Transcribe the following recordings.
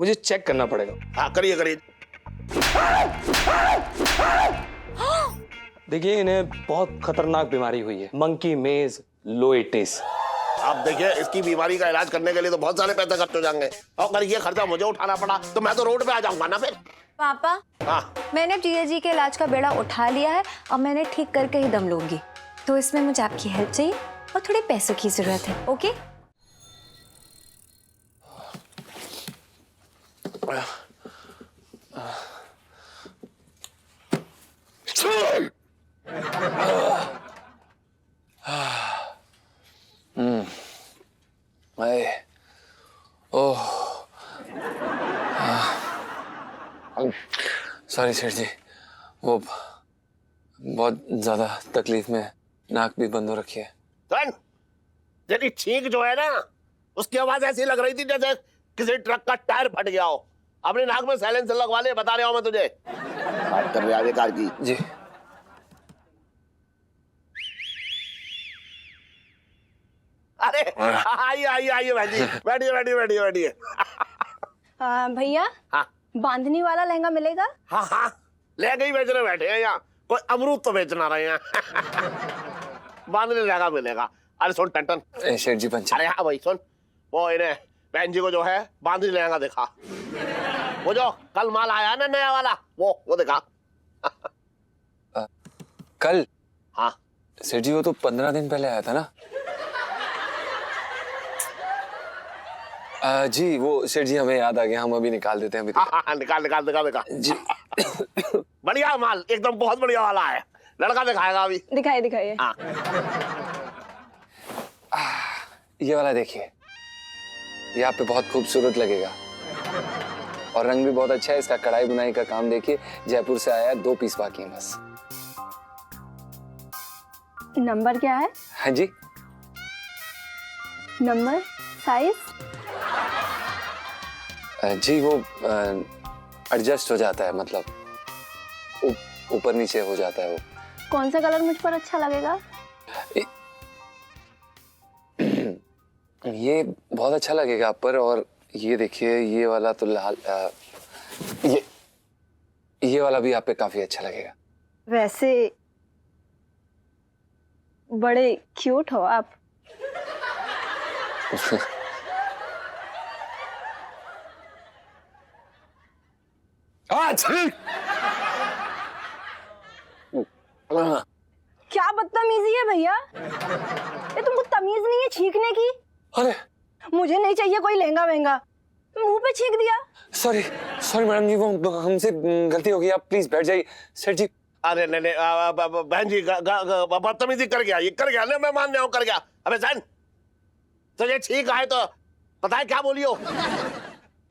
मुझे चेक करना पड़ेगा। हाँ करिए करिए। देखिए इन्हें बहुत खतरनाक बीमारी हुई है, मंकी मेज लोइटिस। आप देखिए इसकी बीमारी का इलाज करने के लिए तो बहुत सारे पैसे खर्च हो जाएंगे, और अगर ये खर्चा मुझे उठाना पड़ा तो मैं तो रोड पे आ जाऊंगा ना फिर। पापा हाँ मैंने जीजा जी के इलाज का बेड़ा उठा लिया है, अब मैंने ठीक करके ही दम लूंगी। तो इसमें मुझे आपकी हेल्प चाहिए और थोड़े पैसों की जरूरत है। ओके सॉरी सेठ जी, वो बहुत ज्यादा तकलीफ में नाक भी बंद हो रखी है। तेरी छींक जो है ना, उसकी आवाज ऐसी लग रही थी जैसे किसी ट्रक का टायर फट गया हो। अपने नाक में साइलेंसर लगवा ले, बता रहा हूं मैं तुझे। बात कर रहे आगे कार की जी। अरे आइए आइए आइए भाई जी, बैठिए बैठिए बैठिए बैठिए। भैया हाँ बांधनी वाला लहंगा मिलेगा? हाँ हाँ ले गई बेचने बैठे हैं यहाँ, कोई अमरूद तो बेचना रहे हैं। बांधने लगा मिलेगा। अरे सुन टन शेठ जी पंच। अरे हाँ भाई सुन, वो इन्हें बहन जी को जो है बांधनी लहंगा दिखा। वो जो कल माल आया ना नया वाला, वो दिखा। कल? हाँ सेठ जी वो तो 15 दिन पहले आया था ना। जी वो सेठ जी हमें याद आ गया, हम अभी निकाल देते हैं। अभी हाँ, निकाल निकाल निकाल निकाल जी। बढ़िया माल, एकदम बहुत बढ़िया वाला है। लड़का दिखाएगा अभी। दिखाइए दिखाइए। हाँ ये वाला देखिए, ये आप पे बहुत खूबसूरत लगेगा और रंग भी बहुत अच्छा है। इसका कढ़ाई बुनाई का काम देखिए, जयपुर से आया है, 2 पीस बाकी हैं बस। नंबर क्या है? हाँ जी, नंबर साइज? जी वो एडजस्ट हो जाता है, मतलब ऊपर नीचे हो जाता है वो। कौन सा कलर मुझ पर अच्छा लगेगा? ये बहुत अच्छा लगेगा आप पर। और ये देखिए ये वाला तो लाल, ये वाला भी आप पे काफी अच्छा लगेगा। वैसे बड़े क्यूट हो आप। क्या बदतमीजी है भैया, ये तुमको तमीज नहीं है छींकने की? अरे मुझे नहीं चाहिए कोई लहंगा वहंगा, मुंह पे छींक दिया। सॉरी सॉरी मैडम जी, वो हमसे गलती हो गई, आप प्लीज बैठ जाइए। सेठ जी अरे नहीं नहीं बहन जी बदतमीजी कर गया, ये कर गया ना, मैं मान रहा हूँ कर गया। अबे जान तुझे ठीक आए तो पता है क्या बोलियो,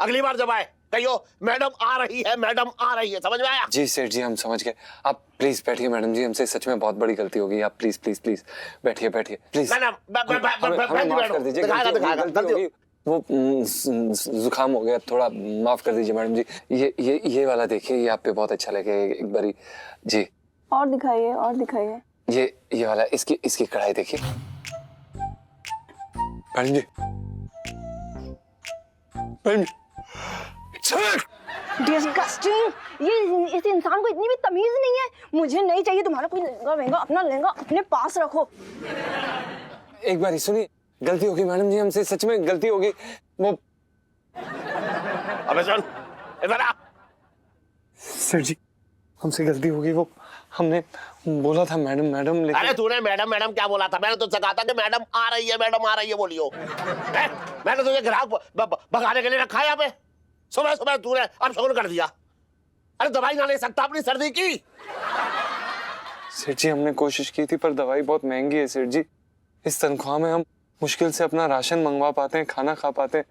अगली बार जब आए कहियो मैडम आ रही है, मैडम आ रही है, समझ में आया? जी सेठ जी हम समझ गए, आप प्लीज बैठिए। मैडम जी हमसे सच में बहुत बड़ी गलती हो गई, आप प्लीज प्लीज प्लीज बैठिए बैठिए प्लीज। ना हमें माफ कर दीजिए, गलती हो गई, वो जुकाम हो गया थोड़ा, माफ कर दीजिए मैडम जी। ये वाला देखिए, ये आप पे बहुत अच्छा लगेगा एक बारी जी। और दिखाइए और दिखाइए। ये वाला, इसकी कढ़ाई देखिए मैडम जी। मैडम जी डिस्गस्टिंग, ये इस इंसान को इतनी भी तमीज नहीं है। मुझे नहीं चाहिए तुम्हारा कोई लहंगा वहंगा, अपना लहंगा अपने पास रखो। एक बार सुनिए, गलती हो गई मैडम जी, हमसे सच में गलती हो गई। वो अबे सुन इधर आ। सर जी हमसे गलती हो गई, वो हमने बोला था मैडम मैडम, लेकिन अरे तूने मैडम मैडम क्या बोला था? मैंने तुझसे कहा था कि मैडम आ रही है, मैडम आ रही है बोलियो। मैंने तुझे ग्राहक भगाने के लिए रखा है यहाँ पे, सुबह सुबह तूने अब शगुन कर दिया। अरे दवाई ना ले सकता अपनी सर्दी की? सेठ जी हमने कोशिश की थी, पर दवाई बहुत महंगी है सेठ जी। इस तनख्वाह में हम मुश्किल से अपना राशन मंगवा पाते हैं, खाना खा पाते हैं।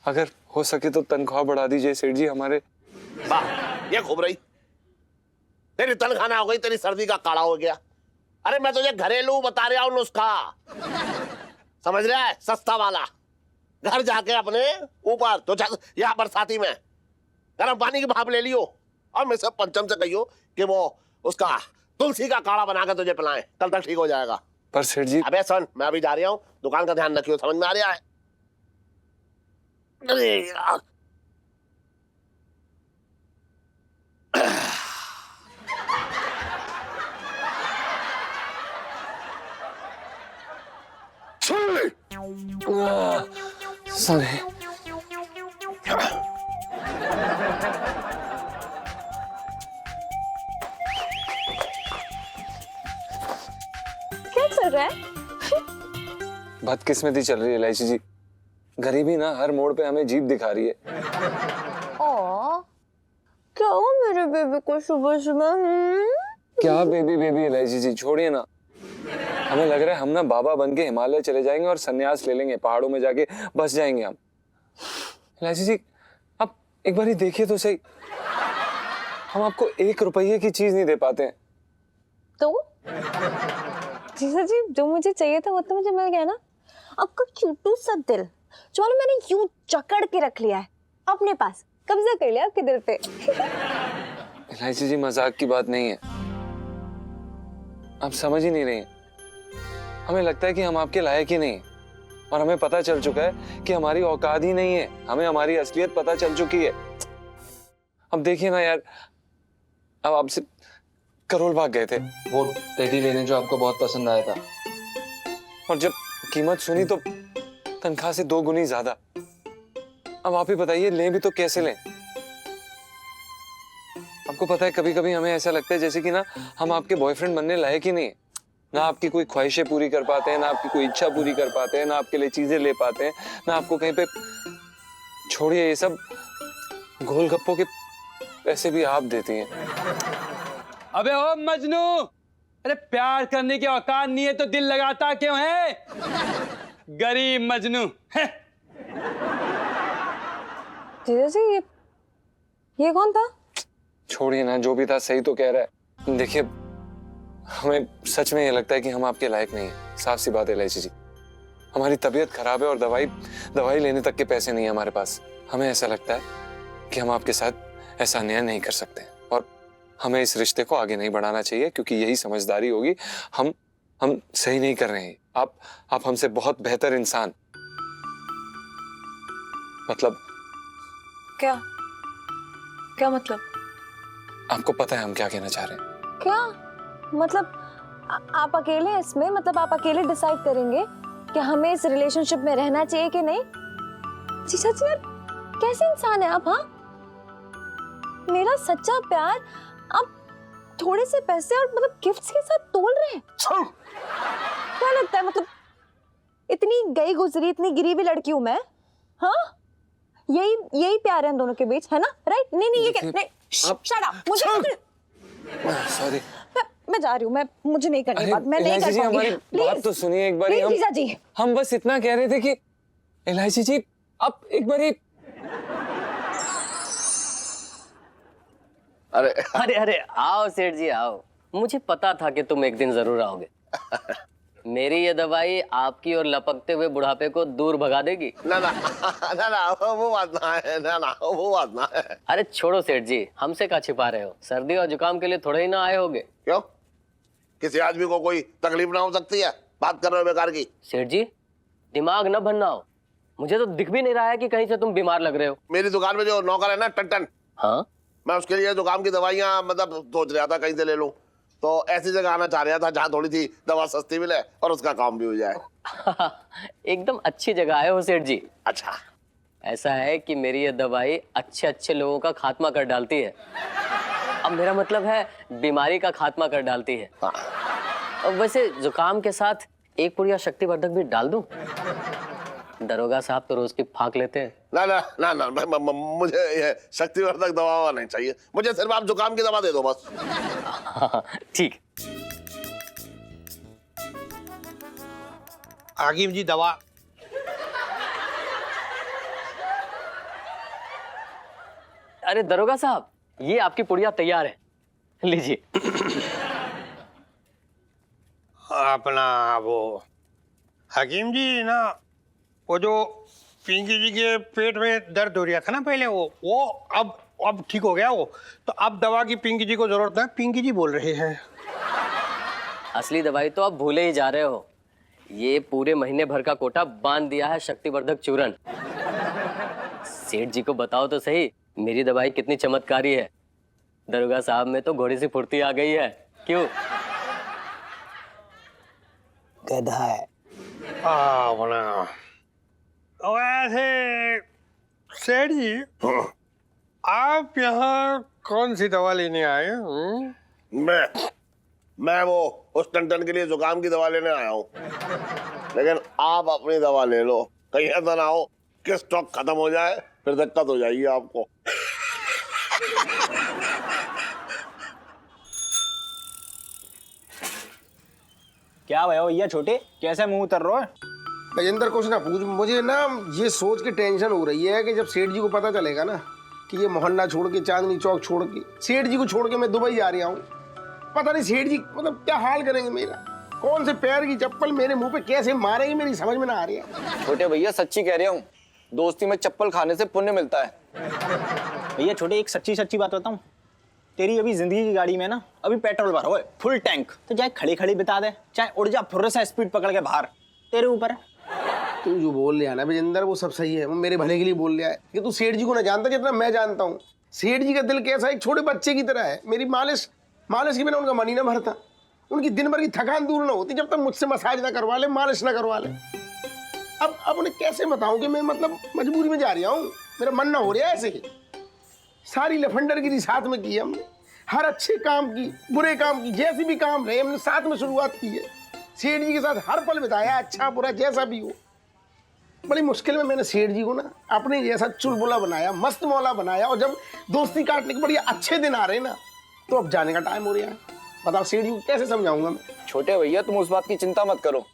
अगर हो सके तो तनख्वाह बढ़ा दीजिए सेठ जी हमारे। वाह ये खूब रही, तेरी तनख्वाह ना हो गई, तेरी सर्दी का काढ़ा हो गया। अरे मैं तुझे घरेलू बता रहा हूँ नुस्खा, समझ रहा है? सस्ता वाला। घर जाके अपने ऊपर तो यहाँ बरसाती में गर्म पानी की भाप ले लियो, और मैं सब पंचम से कहियो कि वो उसका तुलसी का काढ़ा बना के तुझे पिलाएं, कल तक ठीक हो जाएगा। पर सेठ जी अबे सुन, मैं अभी जा रहा हूँ, दुकान का ध्यान रखियो, समझ में आ रहा है? अरे यार साले क्या चल रहा है? बदकिस्मती चल रही है इलायची जी। गरीबी ना हर मोड़ पे हमें जीत दिखा रही है। ओ, क्या हुआ मेरे बेबी को सुबह सुबह? क्या बेबी बेबी इलायची जी, छोड़िए ना। हमें लग रहा है हम ना बाबा बन के हिमालय चले जाएंगे और सन्यास ले लेंगे, पहाड़ों में जाके बस जाएंगे हम। इलायची जी आप एक बार ही देखिए तो सही, हम आपको 1 रुपये की चीज नहीं दे पाते हैं। तो जीजा जी, जो मुझे चाहिए था वो तो मुझे मिल गया ना। आपका क्यूटू सा दिल जो वाला मैंने यूं जकड़ के रख लिया है अपने पास, कब्जा कर लिया आपके दिल पे। इलायची जी मजाक की बात नहीं है, आप समझ ही नहीं रही हैं। हमें लगता है कि हम आपके लायक ही नहीं हैं, और हमें पता चल चुका है कि हमारी औकात ही नहीं है। हमें हमारी असलियत पता चल चुकी है। अब देखिए ना यार, अब आपसे करोल भाग गए थे वो टेडी लेने जो आपको बहुत पसंद आया था, और जब कीमत सुनी तो तनख्वाह से 2 गुनी ज्यादा। अब आप ही बताइए लें भी तो कैसे लें? आपको पता है कभी कभी हमें ऐसा लगता है जैसे कि ना हम आपके बॉयफ्रेंड बनने लायक ही नहीं है। ना आपकी कोई ख्वाहिशें पूरी कर पाते हैं, ना आपकी कोई इच्छा पूरी कर पाते हैं, ना आपके लिए चीजें ले पाते हैं, ना आपको कहीं पे, छोड़िए ये सब, गोलगप्पों के पैसे भी आप देती हैं। अबे ओ मजनू, अरे प्यार करने की औकात नहीं है तो दिल लगाता क्यों है? गरीब मजनू है। जीजा जी ये कौन था? छोड़िए ना, जो भी था सही तो कह रहा है। देखिए हमें सच में ये लगता है कि हम आपके लायक नहीं है। साफ सी बात है इलायची जी, हमारी तबीयत खराब है और दवाई लेने तक के पैसे नहीं है हमारे पास। हमें ऐसा लगता है कि हम आपके साथ ऐसा अन्याय नहीं कर सकते, और हमें इस रिश्ते को आगे नहीं बढ़ाना चाहिए, क्योंकि यही समझदारी होगी। हम सही नहीं कर रहे हैं। आप हमसे बहुत बेहतर इंसान, मतलब क्या क्या मतलब? आपको पता है हम क्या कहना चाह रहे हैं? क्या मतलब? आप अकेले इसमें, मतलब आप अकेले डिसाइड करेंगे कि हमें इस रिलेशनशिप में रहना चाहिए कि नहीं? जीजा जी यार कैसे इंसान है आप? हाँ, मेरा सच्चा प्यार आप थोड़े से पैसे और मतलब गिफ्ट्स के साथ तोल रहे हैं? क्या लगता है, मतलब इतनी गई गुजरी, इतनी गिरी हुई लड़की हूं मैं? हाँ, यही प्यार है हम दोनों के बीच, है ना? राइट? नहीं ये क्या, नहीं, शट अप, मुझे सॉरी, मैं जा रही हूँ, मुझे नहीं करनी बात, मैं नहीं इलायची कर जी पाऊंगी। हमारी बात तो सुनिए एक बार। जीजा जी, हम बस इतना कह रहे थे कि इलायची जी आप एक बार अरे अरे अरे आओ सेठ जी आओ, मुझे पता था कि तुम एक दिन जरूर आओगे। मेरी ये दवाई आपकी और लपकते हुए बुढ़ापे को दूर भगा देगी। ना ना ना ना वो बात ना है, ना वो बात ना है। अरे छोड़ो सेठ जी, हमसे क्या छिपा रहे हो? सर्दी और जुकाम के लिए थोड़े ही ना आए होगे। क्यों, किसी आदमी को कोई तकलीफ ना हो सकती है? बात कर रहे हो बेकार की। सेठ जी दिमाग न भरना हो, मुझे तो दिख भी नहीं रहा है कि कहीं से तुम बीमार लग रहे हो। मेरी दुकान में जो नौकर है ना टन, हाँ, मैं उसके लिए जुकाम की दवाइयाँ मतलब सोच रहा था कहीं से ले लूं, तो ऐसी जगह आना चाह रहा था जहाँ थोड़ी सी दवा सस्ती मिले और उसका काम भी हो जाए। एकदम अच्छी जगह आए हो सेठ जी। अच्छा, ऐसा है कि मेरी ये दवाई अच्छे लोगों का खात्मा कर डालती है। अब मेरा मतलब है बीमारी का खात्मा कर डालती है। हाँ। अब वैसे जुकाम के साथ एक पुड़िया शक्तिवर्धक भी डाल दूं? दरोगा साहब तो रोज की फाक लेते हैं। ना ना ना ना मुझे ये शक्तिवर्धक दवा नहीं चाहिए, मुझे सिर्फ आप जुकाम की दवा दे दो बस। ठीक। आगिम जी दवा। अरे दरोगा साहब, ये आपकी पुड़िया तैयार है, लीजिए। अपना वो हकीम जी ना, वो जो पिंकी जी के पेट में दर्द हो रहा था ना पहले, वो अब ठीक हो गया वो, तो अब दवा की पिंकी जी को जरूरत है, पिंकी जी बोल रहे हैं। असली दवाई तो आप भूले ही जा रहे हो। ये पूरे महीने भर का कोटा बांध दिया है शक्तिवर्धक चूरन। सेठ जी को बताओ तो सही, मेरी दवाई कितनी चमत्कारी है। दरोगा साहब में तो घोड़ी सी फुर्ती आ गई है। क्यों? गधा है। अपना वैसे सेठ जी, आप यहाँ कौन सी दवा लेने आए? मैं वो उस टन के लिए जुकाम की दवा लेने आया हूँ, लेकिन आप अपनी दवा ले लो, कहीं ऐसा ना हो कि स्टॉक खत्म हो जाए, फिर दिक्कत हो जाएगी आपको। क्या भैया भैया छोटे, कैसे मुंह उतर रहे हो? गजेंद्र कुछ ना पूछ, मुझे ना ये सोच के टेंशन हो रही है कि जब सेठ जी को पता चलेगा ना कि ये मोहल्ला छोड़ के, चांदनी चौक छोड़ के, सेठ जी को छोड़ के मैं दुबई जा रहा हूँ, पता नहीं सेठ जी मतलब क्या हाल करेंगे मेरा, कौन से पैर की चप्पल मेरे मुंह पे कैसे मारेंगे, मेरी समझ में ना आ रही है। छोटे भैया सच्ची कह रहा हूँ, दोस्ती में चप्पल खाने से पुण्य मिलता है। भैया छोटे, एक सच्ची सच्ची बात बताऊं, तेरी अभी जिंदगी की गाड़ी में ना अभी पेट्रोल भरा हुआ है फुल टैंक, तो चाहे खड़ी खड़ी बिता दे, चाहे उड़ जा फुर्र से स्पीड पकड़ के बाहर, तेरे ऊपर है। तू जो बोल रहा है ना विजेंद्र, वो सब सही है, वो मेरे भले के लिए बोल रहा है कि तू सेठ जी को ना जानता जितना मैं जानता हूँ। सेठ जी का दिल कैसा है, एक छोटे बच्चे की तरह है। मेरी मालिश के बिना उनका मन ही ना भरता, उनकी दिन भर की थकान दूर ना होती जब तक मुझसे मसाज ना करवा ले, मालिश ना करवा ले। अब उन्हें कैसे बताऊं कि मैं मतलब मजबूरी में जा रहा हूँ, मेरा मन ना हो रहा है ऐसे ही। सारी लफंडरगिरी साथ में की है हमने, हर अच्छे काम की, बुरे काम की, जैसी भी काम रहे हमने साथ में शुरुआत की है। सेठ जी के साथ हर पल बिताया, अच्छा बुरा जैसा भी हो। बड़ी मुश्किल में मैंने सेठ जी को ना अपने जैसा चुलबुला बनाया, मस्त मौला बनाया, और जब दोस्ती काटने के बड़े अच्छे दिन आ रहे ना, तो अब जाने का टाइम हो रहा है। बताओ सेठ जी को कैसे समझाऊंगा मैं? छोटे भैया तुम उस बात की चिंता मत करो,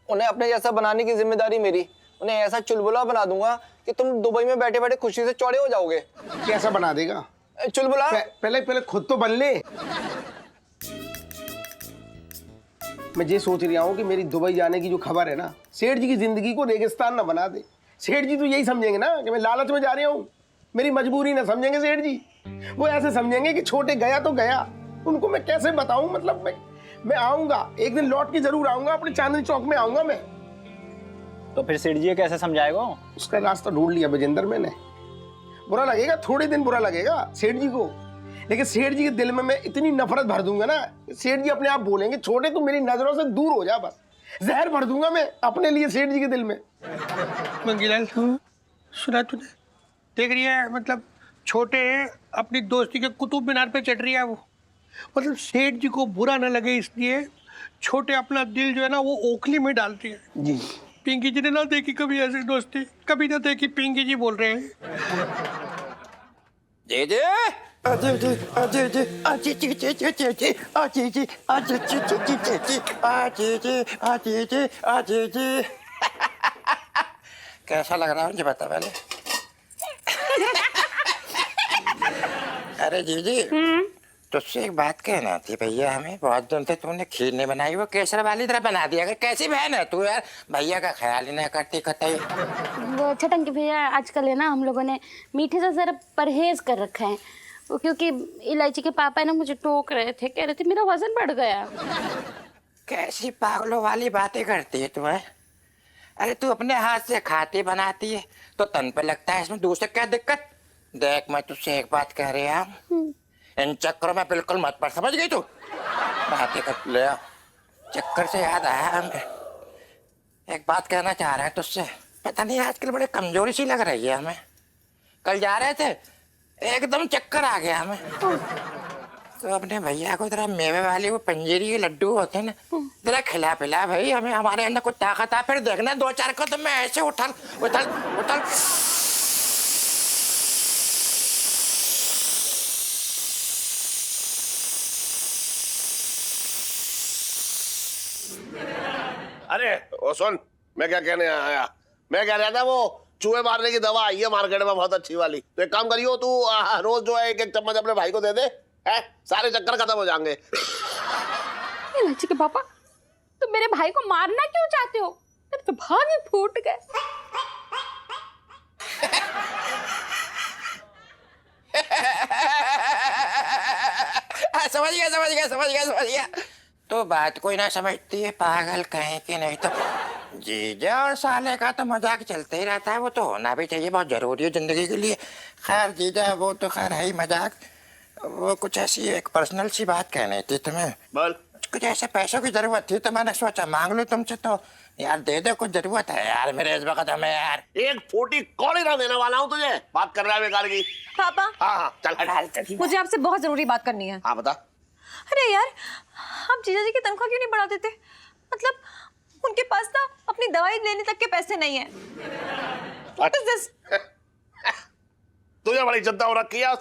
उन्हें अपने जैसा बनाने की जिम्मेदारी मेरी। उन्हें ऐसा चुलबुला बना दूंगा कि तुम दुबई में बैठे बैठे खुशी से चौड़े हो जाओगे। कैसा बना देगा? चुलबुला पहले खुद तो बन ले। मैं ये सोच रहा हूँ कि मेरी दुबई जाने की जो खबर है ना, सेठ जी की जिंदगी को रेगिस्तान ना बना दे। सेठ जी तो यही समझेंगे ना कि मैं लालच में जा रहा हूँ, मेरी मजबूरी ना समझेंगे सेठ जी। वो ऐसे समझेंगे कि छोटे गया तो गया। उनको मैं कैसे बताऊं, मतलब मैं आऊंगा एक दिन, लौट के जरूर आऊंगा, अपने चांदनी चौक में आऊंगा मैं। तो फिर सेठ जी कैसे समझाएगा? उसका रास्ता ढूंढ लिया विजेंद्र मैंने। बुरा लगेगा, थोड़े दिन बुरा लगेगा सेठ जी को, लेकिन सेठ जी के दिल में मैं इतनी नफरत भर दूंगा ना, सेठ जी अपने आप बोलेंगे छोटे तू मेरी नजरों से दूर हो जा, बस जहर भर दूंगा मैं अपने लिए सेठ जी के दिल में। मंगीलाल, सुना तूने? देख रही है, मतलब छोटे अपनी दोस्ती के कुतुब मीनार पे चढ़ रही है वो। मतलब सेठ जी को बुरा ना लगे इसलिए छोटे अपना दिल जो है ना वो ओखली में डालती है जी। पिंकी जी ने ना देखी कभी ऐसी दोस्ती, कभी ना देखी। पिंकी जी बोल रहे हैं जी जी अजय जी अजय जी अजय जी जी जी जी जी अजय जी अजय जी जी जी जी जी अजय जी अजय जी अजय जी। कैसा लग रहा है मुझे बता पहले। अरे जी जी, तुझसे एक बात कहना थी भैया, हमें बहुत दिन से तूने खीर नहीं बनाई, वो केसर वाली तरह बना दिया। अगर कैसी बहन है तू यार, भैया का ख्याल ही नहीं करती कतई। वो छटंकी भैया, आजकल है ना हम लोगों ने मीठे से जरा परहेज कर रखा है, वो क्योंकि इलायची के पापा ना मुझे टोक रहे थे, कह रहे थे मेरा वजन बढ़ गया। कैसी पागलों वाली बातें करती है तू है? अरे तू अपने हाथ से खाती बनाती है तो तन पे लगता है, इसमें दूसरे क्या दिक्कत? देख मैं तुझसे एक बात कह रही हूँ, इन चक्करों में बिल्कुल मत पड़, समझ गई तू? बातें कर ले। चक्कर से याद आया हमें, एक बात कहना चाह रहे हैं तुझसे। पता नहीं आजकल बड़े कमजोरी सी लग रही है हमें। कल जा रहे थे, एकदम चक्कर आ गया हमें। तो अपने भैया को जरा मेवे वाली वो पंजीरी के लड्डू होते हैं ना, जरा खिला पिला भाई, हमें हमारे अंदर कुछ ताकत आ, फिर देखना 2-4 को तो मैं ऐसे उठल उठल उठल। अरे ओ सुन, मैं क्या कहने आया, मैं कह रहा था वो चूहे मारने की दवा आई है मार्केट में बहुत अच्छी वाली, तो एक काम करियो तू रोज जो है 1-1 चम्मच अपने भाई को दे दे, है सारे चक्कर खत्म हो जाएंगे। इलायची के पापा, तुम मेरे भाई को मारना क्यों चाहते हो? मेरे तो भाग ही फूट गए। समझ गया। तो बात कोई ना समझती है, पागल कहीं कि नहीं। तो जीजा और साले का तो मजाक चलते ही रहता है, वो तो होना भी चाहिए, बहुत जरूरी है जिंदगी के लिए। खैर जीजा वो तो खैर है ही मजाक, वो कुछ ऐसी एक पर्सनल सी बात कहनी थी तुम्हें। बोल। कुछ ऐसे पैसों की जरूरत थी तो मैंने सोचा मांग लूं तुमसे। तो यार दे दो, कुछ जरूरत है यार मेरे इस वक्त हमें यार। एक फूटी कौड़ी ना देने वाला हूँ तुझे। बात कर रहा है बेकार की। पापा हाँ हाँ चल हट। मुझे आपसे बहुत जरूरी बात करनी है। हाँ बता। अरे यार आप जीजा जी की तनख्वाह क्यों नहीं बढ़ा देते? मतलब उनके पास ना अपनी दवाई लेने तक के पैसे नहीं है। What is this? तुझे बड़ी चिंता हो रखी है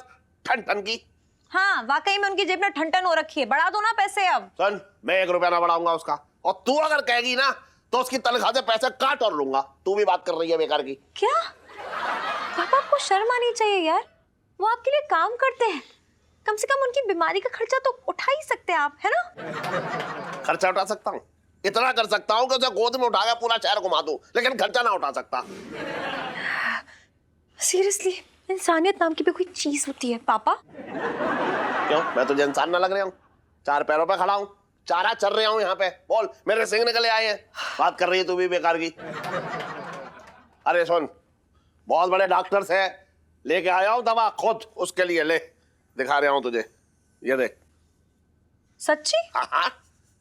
ठन ठन की। हाँ वाकई में उनकी जेब में ठन हो रखी है। बढ़ा दो ना पैसे अब। सुन, मैं 1 रुपया ना बढ़ाऊंगा उसका, और तू अगर कहेगी ना तो उसकी तनख्वाह से पैसे काट और लूंगा। तू भी बात कर रही है बेकार की। क्या पापा आपको शर्म आनी चाहिए यार। वो आपके लिए काम करते हैं, कम से कम उनकी बीमारी का खर्चा तो उठा ही सकते हैं आप, है ना? खर्चा उठा सकता हूँ, इतना कर सकता हूँ कि उसे गोद में उठा के पूरा शहर घुमा दूं, लेकिन खर्चा ना उठा सकता। सीरियसली इंसानियत नाम की भी कोई चीज होती है पापा? क्यों, मैं तुझे इंसान ना लग रहा हूँ? 4 पैरों पे खड़ा हूँ, चारा चल रहा हूँ यहाँ पे। बोल, मेरे सिंह निकले आए हैं। बात कर रही है तू भी बेकार की। अरे सुन, बहुत बड़े डॉक्टर से लेके आया हूँ दवा, खुद उसके लिए ले, दिखा रहा हूँ तुझे, ये देख। सच्ची? हाँ,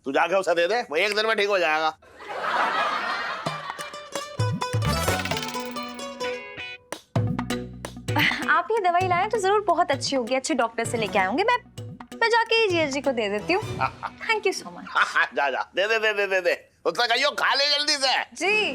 तू जाके उसे दे दे, वो 1 दिन में ठीक हो जाएगा। आप ये दवाई लाए तो जरूर बहुत अच्छी होगी, अच्छे डॉक्टर से लेके आए होंगे। मैं जाके जीजा जी को दे देती हूँ। Thank you so much. जा जा, दे दे दे दे दे दे। उसने कहियो खा ले जल्दी से। जी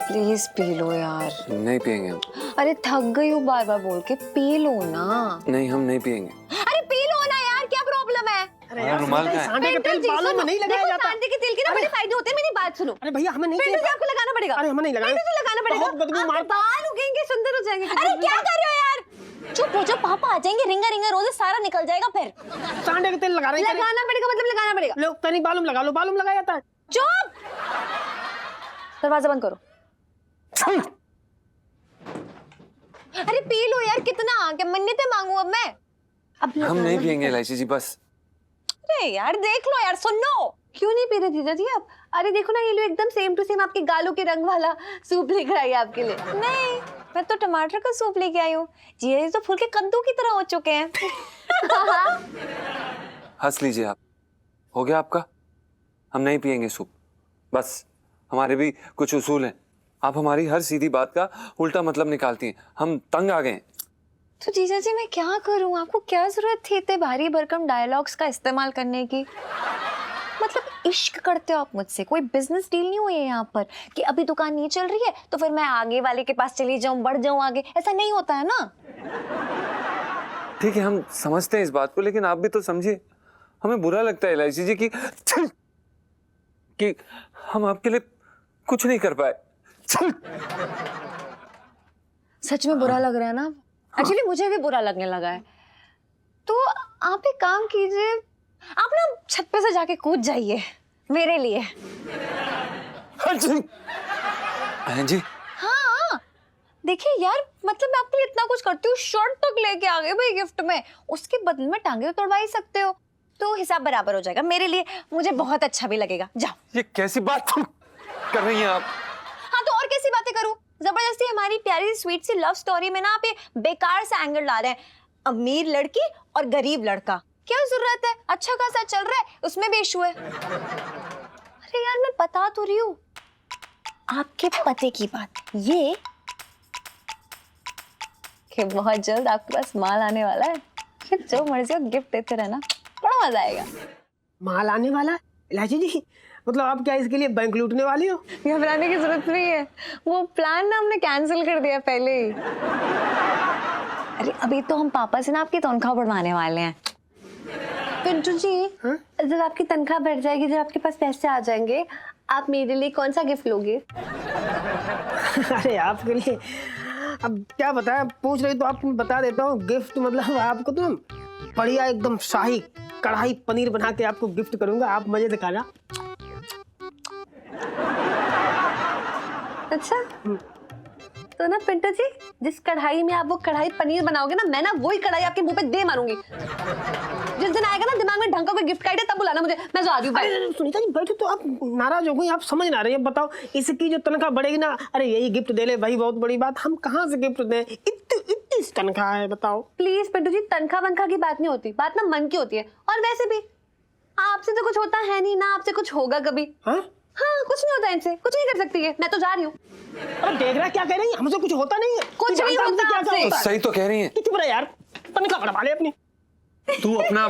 प्लीज पी लो यार। नहीं पियेंगे हम। अरे थक गई हूँ बार बार बोल के, पी लो ना। नहीं हम नहीं पियेंगे। अरे पी लो ना यार, क्या प्रॉब्लम है? अरे यार रुमाल का है। सांडे के तेल बालों में नहीं लगाया जाता। सांडे के तेल के ना बड़े फायदे होते हैं, मेरी बात सुनो। अरे भैया हमें नहीं पेंटू जी आपको लगाना पड़ेगा। अरे हमें नहीं लगाना। पेंटू जी लगाना पड़ेगा। बहुत बदबू आपके मारता। बाल उगेंगे, सुंदर हो जाएंगे। अरे क्या कर रहे हो यार? चुप हो जाओ, पापा आ जाएंगे। रिंगा रिंगा रोज सारा निकल जाएगा फिर। सांडे के तेल लगा रही है। लगाना पड़ेगा मतलब लगाना पड़ेगा। लो तनी बालों में लगा लो, बालों में लगाया जाता है। चुप, दरवाजा बंद करो। अरे पी लो यार, कितना क्या मन्नतें मांगू अब मैं? अब हम नहीं पियेंगे इलायची जी, बस। अरे यार देख लो यार, सुनो। क्यों नहीं पी रहे जीजा जी आप? अरे देखो ना, ये लो एकदम सेम टू सेम आपके गालों के रंग वाला सूप लेकर आई आपके लिए। नहीं, मैं तो टमाटर का सूप लेके आई हूँ। जीजा जी तो फूल के कद्दू की तरह हो चुके हैं। हंस लीजिए आप, हो गया आपका। हम नहीं पियेंगे सूप, बस। हमारे भी कुछ उसूल हैं। आप हमारी हर सीधी बात का उल्टा मतलब निकालती हैं, हम तंग आ गए। तो जीजा जी मैं क्या करूं? आपको क्या जरूरत थी इतने भारी भरकम डायलॉग्स का इस्तेमाल करने की? मतलब इश्क करते हो आप मुझसे? कोई बिजनेस डील नहीं हुई है यहाँ पर कि अभी दुकान नहीं चल रही है तो फिर मैं आगे वाले के पास चली जाऊं, बढ़ जाऊं आगे। ऐसा नहीं होता है ना। ठीक है, हम समझते हैं इस बात को, लेकिन आप भी तो समझिए। हमें बुरा लगता है इलायची जी कि हम आपके लिए कुछ नहीं कर पाए। सच में बुरा लग रहा है ना? एक्चुअली मुझे भी बुरा लगने लगा है। तो आप एक काम कीजिए, आप ना छत पे से जाके कूद जाइए मेरे लिए। हाँ जी। हाँ देखिए यार, मतलब मैं आपके लिए इतना कुछ करती हूँ, शर्ट तक लेके आ गए भाई गिफ्ट में। उसके बदले में टांगे तो तोड़वा ही सकते हो, तो हिसाब बराबर हो जाएगा मेरे लिए। मुझे बहुत अच्छा भी लगेगा। जाओ। ये कैसी बात कर रही हैं आप? हाँ तो और कैसी बातें करूं? जबरदस्ती हमारी प्यारी स्वीट सी लव स्टोरी में ना आप ये बेकार सा एंगल ला रहे हैं। अमीर लड़की और गरीब लड़का, क्या जरूरत है? अच्छा खासा चल रहा है, उसमें भी इशू है। अरे यार मैं बता तो रही हूँ आपके पते की बात ये कि बहुत जल्द आपके पास माल आने वाला है। फिर जो मर्जी हो गिफ्ट देते रहना, बड़ा मजा आएगा। माल आने वाला है? इलायची जी मतलब आप क्या इसके लिए बैंक लूटने वाली हो? घबराने की जरूरत नहीं है, वो प्लान ना हमने कैंसिल कर दिया पहले ही। अरे अभी तो हम पापा से ना आपकी तनख्वाह बढ़वाने वाले हैं। पिंटू जी, जब आपकी तनख्वाह बढ़ जाएगी, जब आपके पास पैसे आ जाएंगे, आप मेरे लिए कौन सा गिफ्ट लोगे? अरे आपके लिए अब क्या बताया, पूछ रही तो आपको बता देता हूँ। गिफ्ट मतलब आपको तो बढ़िया एकदम शाही कढ़ाई पनीर बना के आपको गिफ्ट करूंगा, आप मजे से खाना। अच्छा तो ना पिंटू जी, जिस कढ़ाई में आप वो कढ़ाई पनीर बनाओगे ना, मैं ना वही कढ़ाई आपके मुंह पे दे मारूंगी। जिस दिन आएगा ना दिमाग में ढंग का कोई गिफ्ट का आइडिया, तब बुलाना मुझे, मैं जा रही हूँ। सुनीता जी बैठो, तो आप नाराज हो गई, आप समझ ना रही है। बताओ इसकी जो तनख्वाह बढ़ेगी ना, अरे यही गिफ्ट दे ले भाई, बहुत बड़ी बात। हम कहाँ से गिफ्ट दें? इतनी तनख्वाह है, बताओ। प्लीज पिंटू जी, तनख्वाह वनख्वाह की बात नहीं होती, बात ना मन की होती है। और वैसे भी आपसे तो कुछ होता है नहीं ना, आपसे कुछ होगा कभी? हाँ कुछ नहीं होता इनसे, कुछ नहीं कर सकती है। मैं तो जा रही हूँ। अरे देख रहा क्या कह रही है, हमसे कुछ होता नहीं है। कुछ नहीं होता क्या आपसे। होता है? सही तो कह रही है। चुप रहे यार, तनख्वाह बढ़वा ले अपनी। तू अपना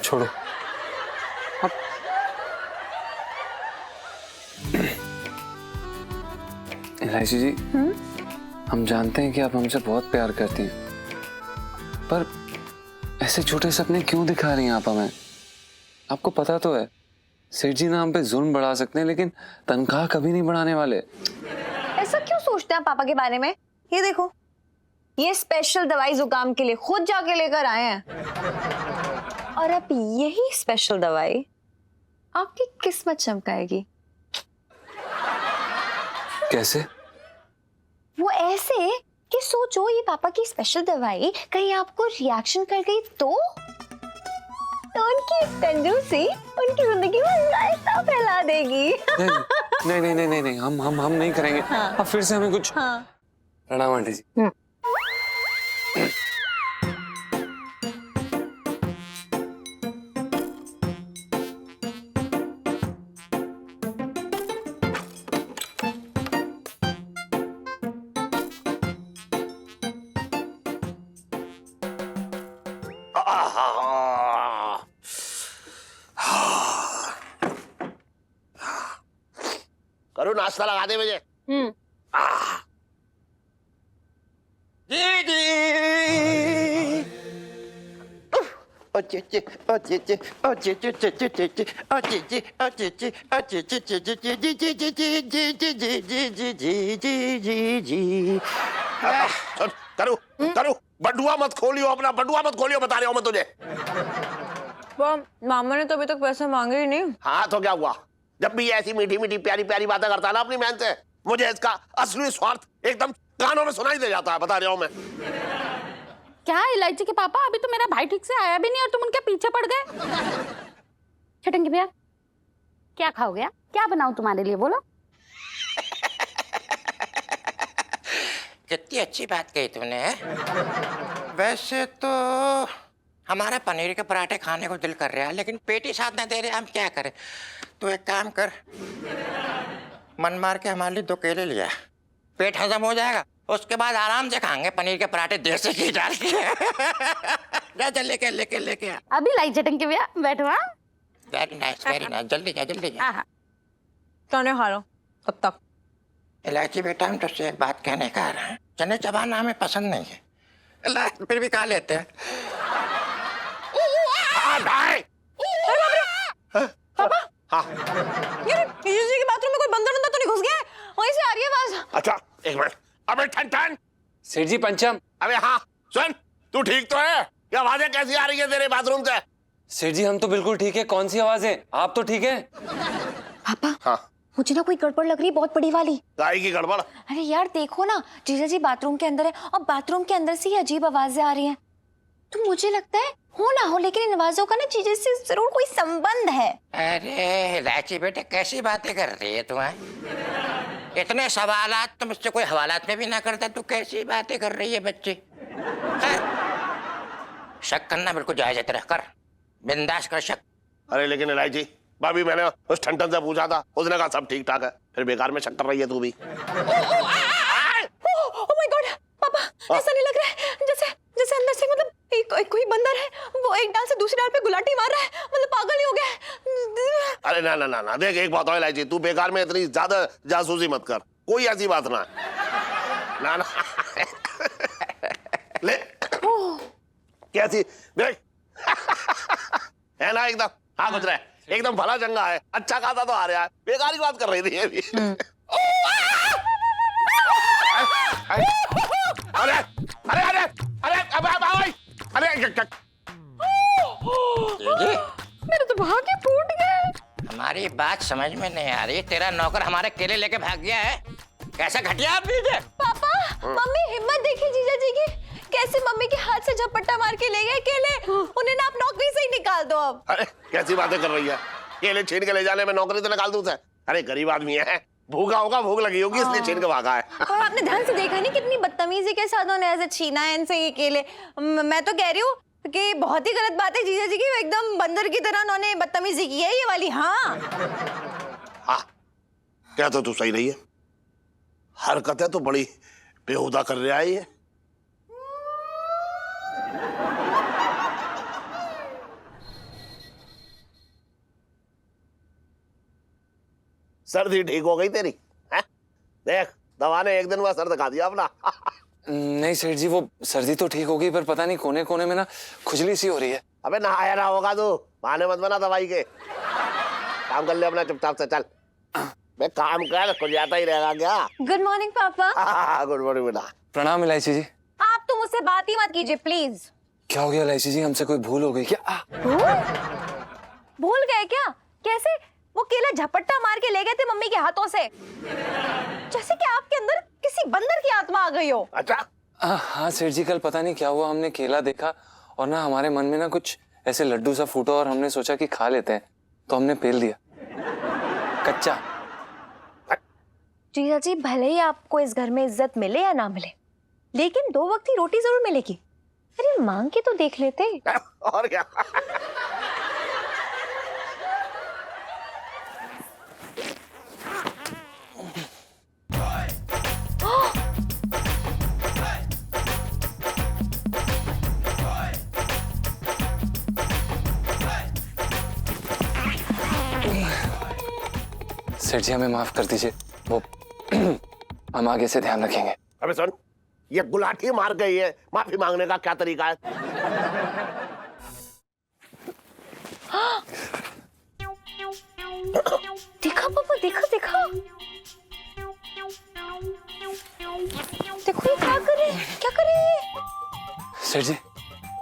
छोड़ो। इलायची जी, हम जानते हैं कि आप हमसे बहुत प्यार करती हैं, पर ऐसे छोटे सपने क्यों दिखा रही हैं आप हमें? आपको पता तो है सेठ जी ना हम पे जुल्म बढ़ा सकते हैं, लेकिन तनख्वाह कभी नहीं बढ़ाने वाले। ऐसा क्यों सोचते हैं पापा के बारे में? ये देखो, ये स्पेशल दवाई जुकाम के लिए खुद जाके लेकर आए हैं, और अब यही स्पेशल दवाई आपकी किस्मत चमकाएगी। कैसे? वो ऐसे कि सोचो, ये पापा की स्पेशल दवाई कहीं आपको रिएक्शन कर गई तो उनकी कंजूसी उनकी जिंदगी में रायता फैला देगी। नहीं नहीं नहीं नहीं नहीं, हम नहीं करेंगे। हाँ। अब फिर से हमें कुछ। हाँ। प्रणाम आंटी जी। करो नाश्ता लगा दे मुझे। करो करो, बटुआ मत खोलियो अपना, बटुआ मत खोलियो, बता रहा हूं मैं तुझे। मामा ने तो अभी तक पैसे मांगे ही नहीं। हाँ तो क्या हुआ, जब भी ये ऐसी मीठी मीठी प्यारी प्यारी बातें करता है ना अपनी बहन से, मुझे इसका असली स्वार्थ एकदम कानों में सुनाई दे जाता है, बता रहा हूं मैं। क्या इलायची के पापा, अभी तो मेरा भाई ठीक से आया भी नहीं और तुम उनके पीछे पड़ गए। छटंगी भैया, क्या खाओगे? क्या बनाऊं तुम्हारे लिए, बोलो। कितनी अच्छी बात कही तुमने। वैसे तो हमारा पनीर के पराठे खाने को दिल कर रहा है, लेकिन पेट ही साथ न दे रहे, हम क्या करें। तो एक काम कर, मन मार के हमारे लिए 2 केले लिया, पेट हजम हो जाएगा, उसके बाद आराम से खाएंगे पनीर के पराठे देसी घी डाल के। जा लेके लेके लेके आ। अभी लाई चटंगी भैया, बैठो। हाँ, वेरी नाइस, जल्दी जा जल्दी जा। हाँ। चने खा लो तब तक। इलायची बेटा, हम तुझसे एक बात कहने का आ रहे हैं, चने चबाना हमें पसंद नहीं है, फिर भी खा लेते हैं। पापा, ये के बाथरूम में कोई बंदर तो नहीं घुस गया है? वहीं से आ रही है आवाज। अच्छा एक मिनट, अबे ठन सेठ जी पंचम। अबे हाँ सुन, तू ठीक तो है? ये आवाजें कैसी आ रही है तेरे बाथरूम से? सेठ जी हम तो बिल्कुल ठीक है, कौन सी आवाजें? आप तो ठीक है? पापा, हाँ मुझे ना कोई गड़बड़ लग रही है, बहुत बड़ी वाली। गाय की गड़बड़? अरे यार देखो ना, जीजा जी बाथरूम के अंदर है और बाथरूम के अंदर से ही अजीब आवाजें आ रही हैं। तो मुझे लगता है हो ना हो, लेकिन इन आवाजों का ना जीजा से जरूर कोई संबंध है। अरे इलायची बेटे, कैसी बातें कर रही है तुम्हें? इतने सवालात तो मुझसे कोई हवालात में भी ना करता, तू कैसी बातें कर रही है बच्ची? शक करना बिल्कुल जायज है तेरा, कर बिंदास कर शक। अरे लेकिन इलायची भाभी, मैंने उस ठंडन से पूछा था, उसने कहा सब ठीक ठाक है, फिर बेकार में शक कर रही है तू भी। ओह माय गॉड पापा, ऐसा नहीं लग रहा है जैसे जैसे अंदर से मतलब कोई बंदर है, वो एक डाल से दूसरी डाल पे गुलाटी मार रहा है, मतलब पागल ही हो गया है। अरे ना ना ना ना, देख एक बात है इलायची, तू बेकार में इतनी ज्यादा जासूसी मत कर, कोई ऐसी बात ना है। ना ले कैसी देख। है ना एकदम, हाँ कुछ रहा है, एकदम भला चंगा है, अच्छा खासा तो आ रहा है, बेकार की बात कर रही थी अभी। अरे अरे अरे अरे अरे मेरे तो भाग्य फूट गए। हमारी बात समझ में नहीं आ रही, तेरा नौकर हमारे केले लेके भाग गया है, कैसा घटिया आप दीजिए। पापा, मम्मी हिम्मत देखिए जीजा जी की, कैसे मम्मी के हाथ से झपट्टा मार के ले गए केले। उन्हें ना आप नौकरी से ही निकाल दो अब। अरे कैसी बातें कर रही है, केले छीन के ले जाने में नौकरी तो निकाल दूं। अरे गरीब आदमी है, भूखा होगा, भूख लगी होगी, इसलिए छीन के भागा है। और आपने ध्यान से देखा नहीं कितनी बदतमीजी के साथ उन्होंने ऐसे छीना है इनसे ये केले। मैं तो कह रही हूँ कि बहुत ही गलत बात है जीजा जी की, एकदम बंदर की तरह उन्होंने बदतमीजी की है ये वाली। हाँ हाँ, क्या तो तू सही रही है, हरकतें तो बड़ी बेहुदा कर रहा है ये। सर्दी ठीक हो गई तेरी है? देख दवा ने एक दिन में सर दिखा दिया अपना। नहीं सेठ जी, वो सर्दी तो ठीक हो गई, पर पता नहीं कोने कोने में ना खुजली सी हो रही है। अबे नहाया ना होगा तू, बहाने मत बना दवाई के। काम कर ले अपना चुपचाप से, चल मैं काम कर, खुल जाता ही रहेगा क्या। गुड मॉर्निंग पापा। गुड मॉर्निंग बेटा। प्रणाम इलायची जी। आप तो मुझसे बात ही मत कीजिए प्लीज। क्या हो गया इलायची जी, हमसे कोई भूल हो गई क्या? भूल गए क्या? कैसे? वो केला झपट्टा मार के ले गए थे मम्मी के हाथों से, जैसे कि आपके अंदर किसी बंदर की आत्मा आ गई हो। अच्छा हाँ सेठ जी, कल पता नहीं क्या हुआ, हमने केला देखा और ना हमारे मन में ना कुछ ऐसे लड्डू सा फूटा और हमने सोचा कि खा लेते हैं, तो हमने पेल दिया कच्चा। जीजा जी, भले ही आपको इस घर में इज्जत मिले या ना मिले, लेकिन 2 वक्त की रोटी जरूर मिलेगी। अरे मांग के तो देख लेते। और क्या। सेठ जी हमें माफ कर दीजिए, वो हम आगे से ध्यान रखेंगे। अबे सुन, ये गुलाठी मार गई है, माफी मांगने का क्या तरीका है? देखा पापा, देखा देखा, देखो ये क्या कर रहे हैं, क्या कर रहे हैं? सेठ जी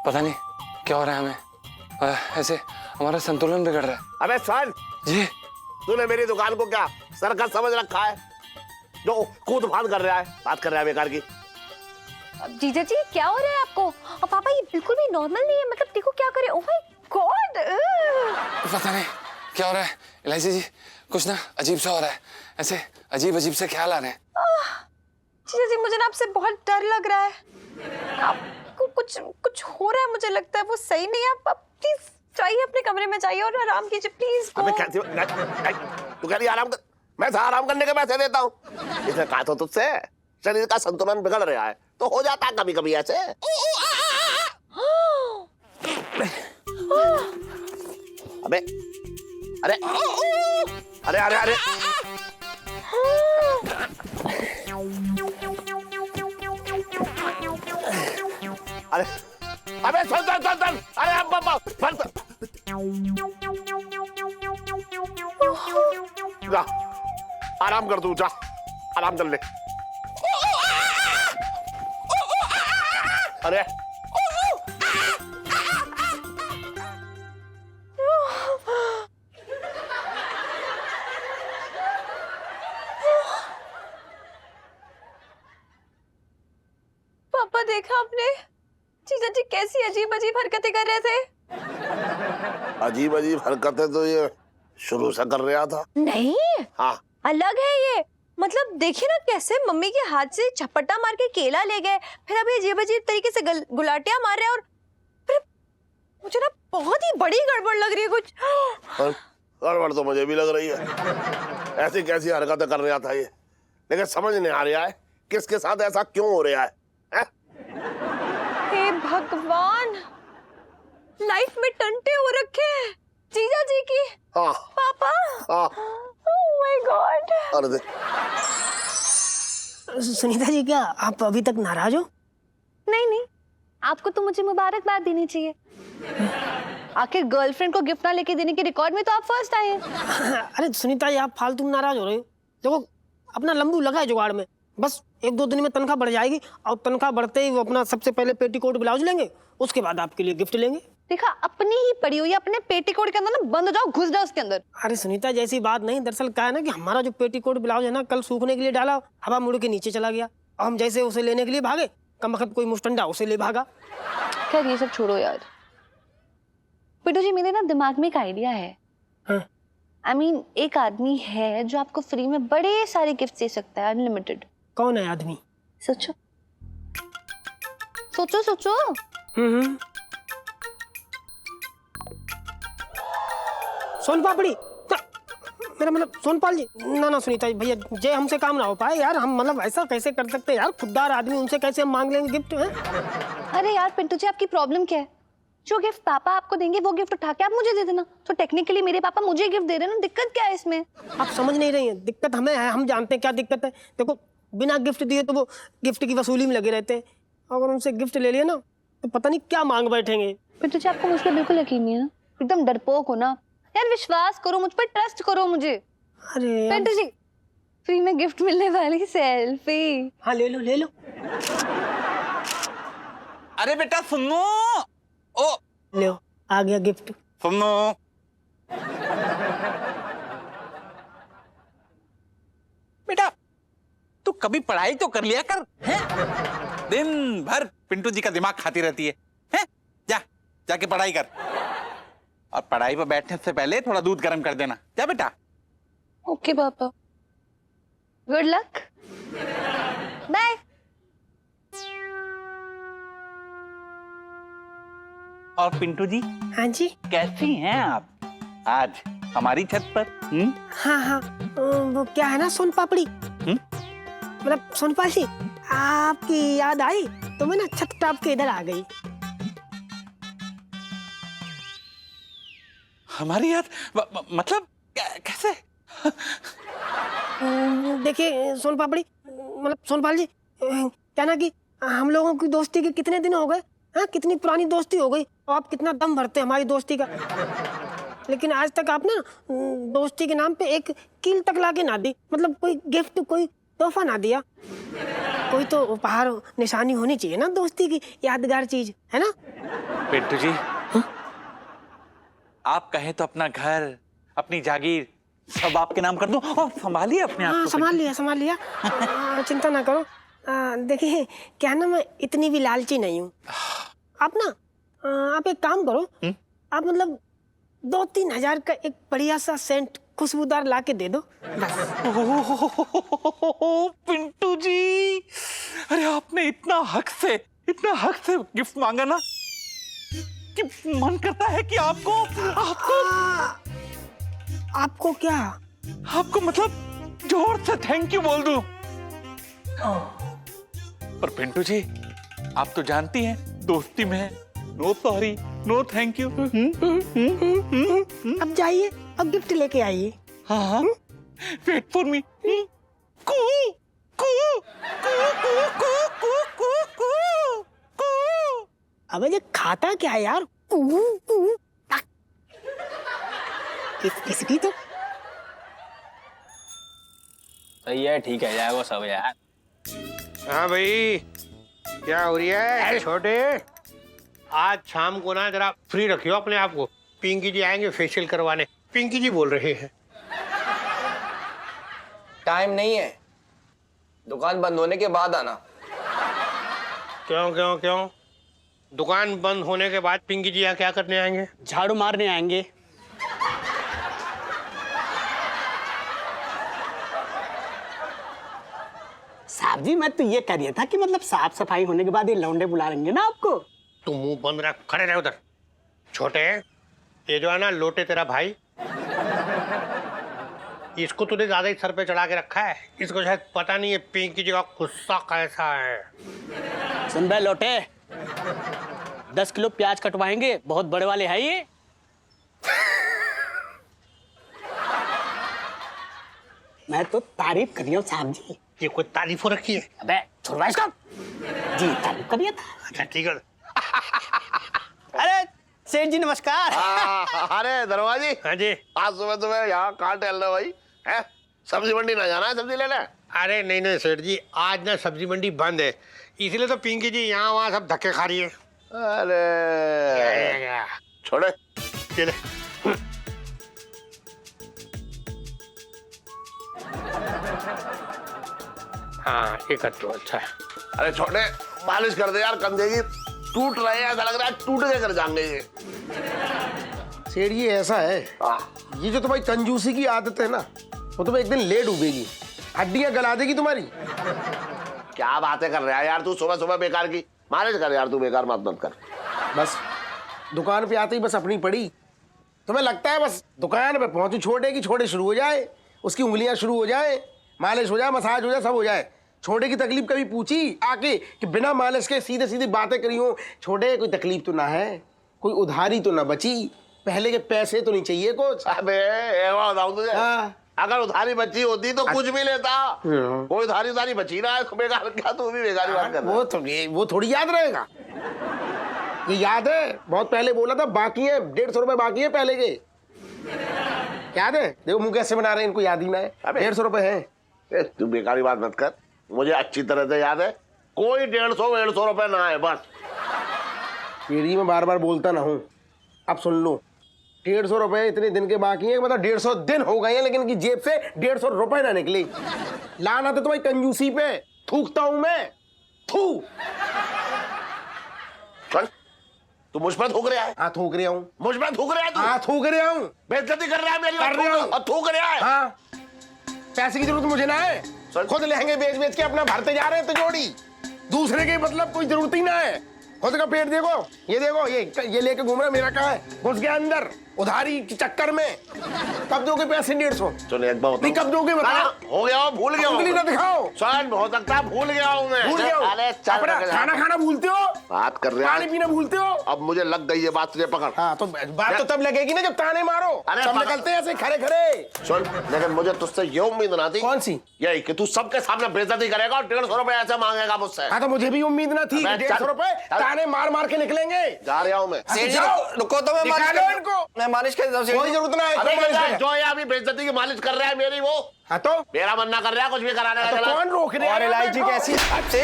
पता नहीं क्या हो रहा है हमें, ऐसे हमारा संतुलन बिगड़ रहा है। अबे सुन जी, तूने मेरी दुकान को क्या सर्कस समझ रखा है, जो कूद फांद कर रहा है, बात कर रहा है बेकार की। जीजा जी क्या हो रहा है आपको? और पापा ये बिल्कुल भी नॉर्मल नहीं है, मतलब देखो क्या करे। ओह माय गॉड, पता नहीं क्या हो रहा है इलायची जी, कुछ ना अजीब सा हो रहा है, ऐसे अजीब अजीब से ख्याल आ रहे हैं। जीजा जी मुझे ना आपसे बहुत डर लग रहा है, आपको कुछ हो रहा है, मुझे लगता है वो सही नहीं है। आप प्लीज जाइए अपने कमरे में जाइए और आराम कीजिए प्लीज। अबे कैसे तू कह रही आराम कर, मैं आराम करने के पैसे देता हूँ। इसने कहा तो तुझसे शरीर का संतुलन बिगड़ रहा है, तो हो जाता है कभी कभी ऐसे। अबे अरे अरे अरे अरे अरे अबे सुन, अरे अब जा, आराम कर तू, जा आराम कर ले। अरे पापा देखा आपने जीजा जी कैसी अजीब अजीब हरकतें कर रहे थे? अजीब अजीब हरकतें तो ये शुरू से कर रहा था। नहीं हाँ अलग है ये, मतलब देखिए ना कैसे मम्मी के हाथ से झपट्टा मार के केला ले गए, फिर अभी अजीब अजीब तरीके से गुलाटियां मार रहे हैं, और फिर मुझे ना बहुत ही बड़ी गड़बड़ लग रही है कुछ। गड़बड़ तो मुझे भी लग रही है, ऐसी कैसी हरकतें कर रहा था ये, लेकिन समझ नहीं आ रहा है किसके साथ ऐसा क्यों हो रहा है? हे भगवान, लाइफ में टंटे हो रखे हैं जीजा जी की। हाँ पापा, हाँ ओह माय गॉड। अरे सुनीता जी क्या आप अभी तक नाराज हो? नहीं, आपको तो मुझे मुबारकबाद देनी चाहिए, आखिर गर्लफ्रेंड को गिफ्ट ना लेके देने के रिकॉर्ड में तो आप फर्स्ट आए हैं। अरे सुनीता जी आप फालतू नाराज हो रहे हो, देखो अपना लंबू लगा है जुगाड़ में, बस 1-2 दिन में तनख्वाह बढ़ जाएगी, और तनख्वाह बढ़ते ही वो अपना सबसे पहले पेटीकोट ब्लाउज लेंगे, उसके बाद आपके लिए गिफ्ट लेंगे। देखा अपनी ही पड़ी हुई है, अपने पेटीकोट के अंदर ना बंद हो जाओ, घुस जाओ उसके अंदर। अरे सुनीता जैसी बात नहीं, दरअसल क्या है ना कि हमारा जो पेटीकोट ब्लाउज है ना, कल सूखने के लिए डाला, हवा मुड़ के नीचे चला गया, और हम जैसे उसे लेने के लिए भागे, कम वक्त कोई मुस्टंडा उसे ले भागा। खैर ये सब छोड़ो यार, पिटू जी मेरे ना दिमाग में एक आइडिया है। I mean, एक आदमी है जो आपको फ्री में बड़े सारे गिफ्ट दे सकता है, अनलिमिटेड। कौन है आदमी? सोचो सोचो सोचो। सोन पापड़ी मेरा मतलब सोनपाल जी, ना सुनीता जी भैया, जे हमसे काम ना हो पाए यार, हम मतलब ऐसा कैसे कर सकते हैं यार, खुददार आदमी, उनसे कैसे हम मांग लेंगे गिफ्ट है? अरे यार पिंटू जी, आपकी प्रॉब्लम क्या है? जो गिफ्ट पापा आपको देंगे वो गिफ्ट उठा के आप मुझे दे देना। तो टेक्निकली मेरे पापा मुझे गिफ्ट दे रहे हैं ना, दिक्कत क्या है इसमें? आप समझ नहीं रही हैं, दिक्कत हमें है, हम जानते हैं क्या दिक्कत है। देखो बिना गिफ्ट दिए तो वो गिफ्ट की वसूली में लगे रहते हैं, अगर उनसे गिफ्ट ले लिया ना तो पता नहीं क्या मांग बैठेंगे। पिंटू जी आपको मुझ पर बिल्कुल यकीन नहीं है ना, एकदम डरपोक हो ना यार, विश्वास करो मुझ पर, ट्रस्ट करो मुझे। अरे पिंटू जी फ्री में गिफ्ट मिलने वाली सेल्फी। हाँ ले लो ले लो। अरे बेटा सुनो, ओ ले आ गया गिफ्ट। सुनो, बेटा तू कभी पढ़ाई तो कर लिया कर, हैं? दिन भर पिंटू जी का दिमाग खाती रहती है, हैं? जा जाके पढ़ाई कर, और पढ़ाई पर बैठने से पहले थोड़ा दूध गर्म कर देना। जा बेटा। ओके पापा, गुड लक, बाय। और पिंटू जी, हाँ जी, कैसी हैं आप आज हमारी छत पर? हाँ हाँ, वो क्या है ना सोन पापड़ी, मतलब सोनपाल जी, आपकी याद आई तो मैं ना छत टाप के इधर आ गई। हमारी याद मतलब कैसे? देखिए सोन पापड़ी, मतलब सोनपाल जी, क्या ना कि हम लोगों की दोस्ती के कितने दिन हो गए, हाँ कितनी पुरानी दोस्ती हो गई, और आप कितना दम भरते हैं हमारी दोस्ती का, लेकिन आज तक आप ना दोस्ती के नाम पे एक कील तक लाके ना दी, मतलब कोई गिफ्ट कोई तोहफा ना दिया। कोई तो उपहार निशानी होनी चाहिए ना दोस्ती की, यादगार चीज है ना। पिंटू जी, आप कहें तो अपना घर, अपनी जागीर सब आपके नाम कर दूं, और संभालिए अपने आप को। संभाल लिया चिंता ना करो। देखिए क्या ना, मैं इतनी भी लालची नहीं हूँ। आप ना आप एक काम करो, आप मतलब 2-3 हजार का एक बढ़िया सा सेंट खुशबूदार ला के दे दो बस। पिंटू जी, अरे आपने इतना हक से गिफ्ट मांगा ना कि मन करता है कि आपको क्या, आपको मतलब जोर से थैंक यू बोल दूं। पर पिंटू जी, आप तो जानती हैं दोस्ती में no sorry no thank you. अब जाइए अब गिफ्ट लेके आइए। हाँ, वेट फॉर मी। अबे ये खाता क्या है यार? किसकी तो सही है, ठीक है जाएगा सब यार। हाँ भाई, क्या हो रही है छोटे? आज शाम को ना जरा फ्री रखियो अपने आप को, पिंकी जी आएंगे फेशियल करवाने। पिंकी जी बोल रहे हैं। टाइम नहीं है, दुकान बंद होने के बाद आना। क्यों क्यों क्यों? दुकान बंद होने के बाद पिंकी जी यहाँ क्या करने आएंगे? झाड़ू मारने आएंगे। साहब जी मैं तो ये कह रहा था कि मतलब साफ सफाई होने के बाद ये लौंडे बुला लेंगे ना आपको। तू मुंह बंद रख, खड़े रहे उधर। छोटे, ये जो है ना लोटे तेरा भाई, इसको तूने ज्यादा ही सर पे चढ़ा के रखा है। इसको शायद पता नहीं है पिंकी जी का गुस्सा कैसा है। सुन बे लोटे, 10 किलो प्याज कटवाएंगे, बहुत बड़े वाले है ये। मैं तो तारीफ कर रही हूँ साहब जी। ये कोई तारीफ हो रखी है? अबे छोड़वा इसको। जी तारीफ करिए। अच्छा ठीक है। अरे सेठ जी नमस्कार। अरे दरवाजी। हाँ जी। आज सुबह यहाँ कहाँ टहल रहे हो भाई? है सब्जी मंडी ना जाना है सब्जी लेने? अरे नहीं नहीं सेठ जी, आज ना सब्जी मंडी बंद है, इसलिए तो पिंकी जी यहाँ वहाँ सब धक्के खा रही है। अरे छोड़े चले। हाँ ये कर तो अच्छा है। अरे छोटे, मालिश कर दे यार, कंधे की टूट रहे हैं, ऐसा लग रहा है टूट के कर जाएंगे ये। सेठ जी ऐसा है, ये जो तुम्हारी कंजूसी की आदत है ना, वो तुम्हें एक दिन ले डूबेगी, हड्डियां गला देगी तुम्हारी। क्या बातें कर रहा है यार तू सुबह सुबह बेकार की? मालिश कर यार तू, बेकार मत कर। बस दुकान पे आते ही बस अपनी पड़ी, तुम्हें लगता है बस दुकान पे पहुंचू छोटे की छोटे शुरू हो जाए, उसकी उंगलियां शुरू हो जाए, मालिश हो जाए, मसाज हो जाए, सब हो जाए। छोटे की तकलीफ कभी पूछी आके कि बिना मालिश के सीधे सीधे बातें करी हो? छोटे कोई तकलीफ तो ना है, कोई उधारी तो ना बची, पहले के पैसे तो नहीं चाहिए कुछ। अबे एक बात बताऊं तुझे, अगर उधारी बची होती तो कुछ भी लेता, कोई उधारी बची ना है, बेकार क्या तू भी बेकार बात कर रहा है। वो थोड़ी याद रहेगा, ये याद है बहुत पहले बोला था बाकी है 150 रुपए बाकी है पहले के, याद है? देखो मुंह कैसे बना रहे हैं, इनको याद ही ना है। 150 रुपए है। तू बेकारी बात मत कर, मुझे अच्छी तरह से याद है, कोई 150 रुपए ना है बस। पीढ़ी में बार बार बोलता ना हूँ, अब सुन लो, 150 रुपए इतने दिन के बाकी हैं, मतलब 150 दिन हो गए हैं, लेकिन इनकी जेब से 150 रुपए ना निकली। लाना तो तुम्हारी कंजूसी पे थूकता हूं मैं, थू। चल तू मुझ पर थूक रहा है? हाँ थूक रहा हूँ। मुझ पर थूक रहा है तू? हाँ थूक रहा हूँ। बेइज्जती कर रहा है मेरी? कर रहा हूँ। और थूक रहा है? हाँ, पैसे की जरूरत मुझे ना है, खुद लहंगे बेच बेच के अपना भरते जा रहे हैं तिजोरी, दूसरे के मतलब कोई जरूरत ही ना है। खुद का पेट देखो, ये लेके घूम रहा, मेरा कहाँ है? घुस गया अंदर उधारी के चक्कर में। कब दोगे पैसे? 150। चलो एक बार नहीं कब दोगे बताओ? हो गया हूँ, भूल गया हूँ। उंगली ना दिखाओ। चल हो सकता है भूल गया हूँ मैं। भूल गया हूँ? अरे चल, अपना खाना खाना भूलते हो, बात कर रहे पानी पीना भूलते हो। अब मुझे लग गई ये बात, तुझे पकड़। हाँ तो बात तो तब लगेगी ना जब ताने मारो। अरे सब निकलते हैं ऐसे खड़े खड़े। सुन, लेकिन मुझे तुझसे ये उम्मीद ना थी। कौन सी? यही कि तू सबके सामने बेइज्जती करेगा और 150 रुपए ऐसे मांगेगा मुझसे। हाँ तो मुझे भी उम्मीद ना थी 150 रुपए ताने मार मार के निकलेंगे। जा रहा हूँ मैं। रुको तो मैं मालिश कर देता हूँ। कोई जरूरत ना है। जो ये अभी बेइज्जती की मालिश कर रहा है मेरी, वो हाँ तो मेरा मन ना कर रहा है कुछ भी कराने का। तो कौन रोक रहा है? और इलायची कैसी आपसे?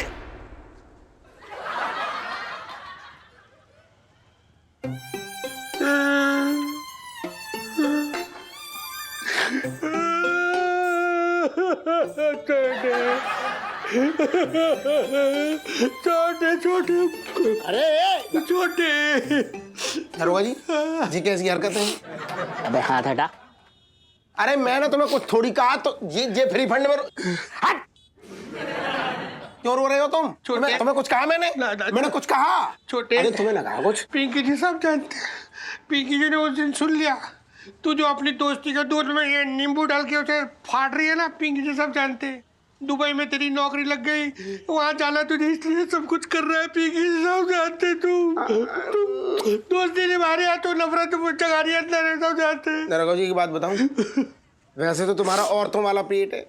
छोटे अरे छोटे दरोगा जी कैसी हरकत है? अबे हाथ हटा। अरे मैं तुम्हें कुछ थोड़ी कहा तो ये फ्री फंड में हट। क्यों रो रहे हो तुम? तुम्हें कुछ कहा मैंने कुछ कहा? छोटे अरे तुम्हें लगा कुछ? पिंकी जी सब जानते हैं, पिंकी जी ने उस दिन सुन लिया तू जो अपनी दोस्ती के दूध में ये नींबू डाल के उसे फाड़ रही है ना, पिंकी जी सब जानते हैं। दुबई में तेरी नौकरी लग गई, वहाँ जाना तुझे इसलिए सब कुछ कर रहा है, पिंकी जी सब जानते। तू दोस्ती निभा रही है तो नफरत जगा रही है, सब जानते हैं। दरोगा जी की बात बताऊं, वैसे तो तुम्हारा औरतों वाला पेट है,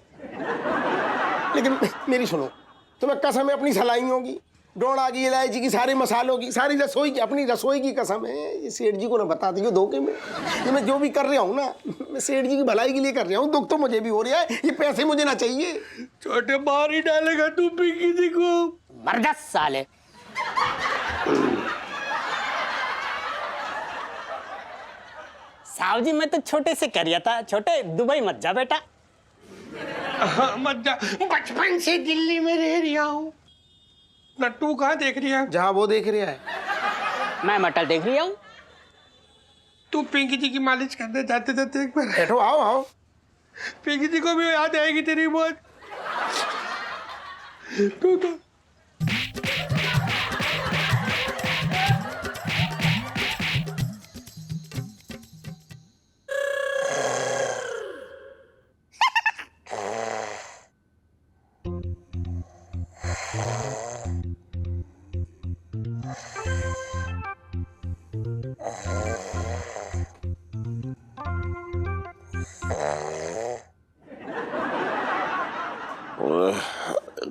लेकिन मेरी सुनो, तुम्हें कसम है अपनी सलाई होगी, डोड़ा की, इलायची की, सारे मसालों की, सारी रसोई की, अपनी रसोई की कसम है। ये सेठ जी को ना बता दियो धोखे में, ये मैं जो भी कर रहा हूँ ना, मैं सेठ जी की भलाई के लिए कर रहा हूँ। दुख तो मुझे भी हो रहा है, ये पैसे मुझे ना चाहिए। छोटे बाहर ही डालेगा तू पिंकी जी को? मर जा साले। साहब जी मैं तो छोटे से कर रहा था, छोटे दुबई मत जा बेटा। मत जा, बचपन से दिल्ली में रह रहा हूँ। नट्टू कहाँ देख रही है? जहाँ वो देख रहा है, मैं मटर देख रही हूँ। तू पिंकी जी की मालिश करने जाते जाते एक बार बैठो, आओ आओ। पिंकी जी को भी याद आएगी तेरी मौत। तू तो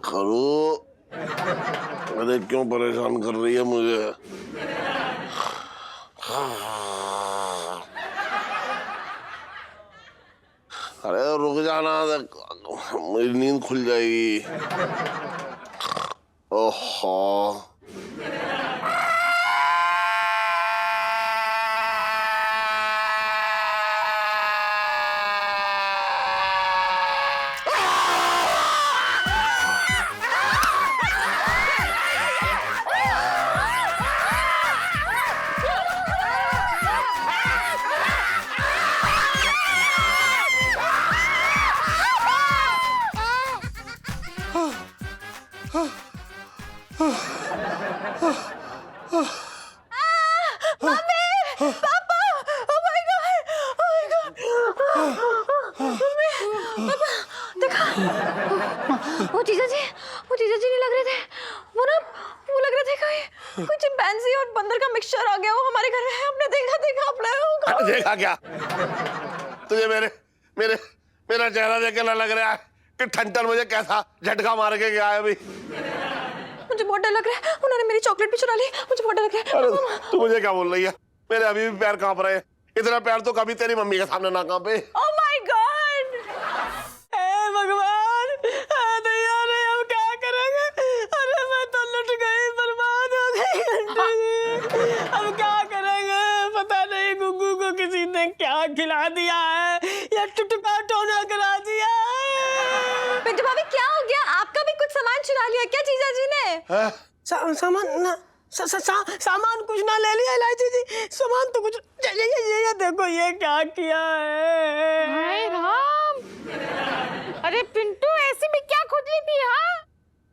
खरू, अरे क्यों परेशान कर रही है मुझे? अरे रुक जाना, मेरी नींद खुल जाएगी। ओहो जीजा जी नहीं लग रहे थे, वो लग रहे थे कोई चिंपैंजी और बंदर का मिक्सचर आ गया, वो हमारे घर में है। आपने देखा अपने? देखा क्या? तुझे मेरा चेहरा देख के लग रहा है कि ठंडन मुझे कैसा झटका मार के गया है अभी। मुझे बहुत डर लग रहा है, उन्होंने मेरी चॉकलेट भी चुरा ली, मुझे बहुत डर लग रहा है। अरे तू मुझे क्या बोल रही है? मेरे अभी भी पैर कांप रहे हैं। इतना पैर तो कभी तेरी मम्मी के सामने ना कांपे। ओह माय गॉड! हे भगवान, अरे हम क्या करेंगे? अरे मैं तो लुट गई, बर्बाद हो गई। अब क्या करेंगे? पता नहीं गुग्गू को किसी ने क्या खिला दिया है या टुटका टोना करा दिया है। पिंटू भाभी क्या हो गया? आपका भी कुछ सामान चुरा लिया क्या जीजा जी ने? सामान कुछ ना ले लिया इलायची जी, सामान तो कुछ ये देखो ये क्या किया है। हाय राम! अरे पिंटू, ऐसी भी क्या खुजली थी? हाँ,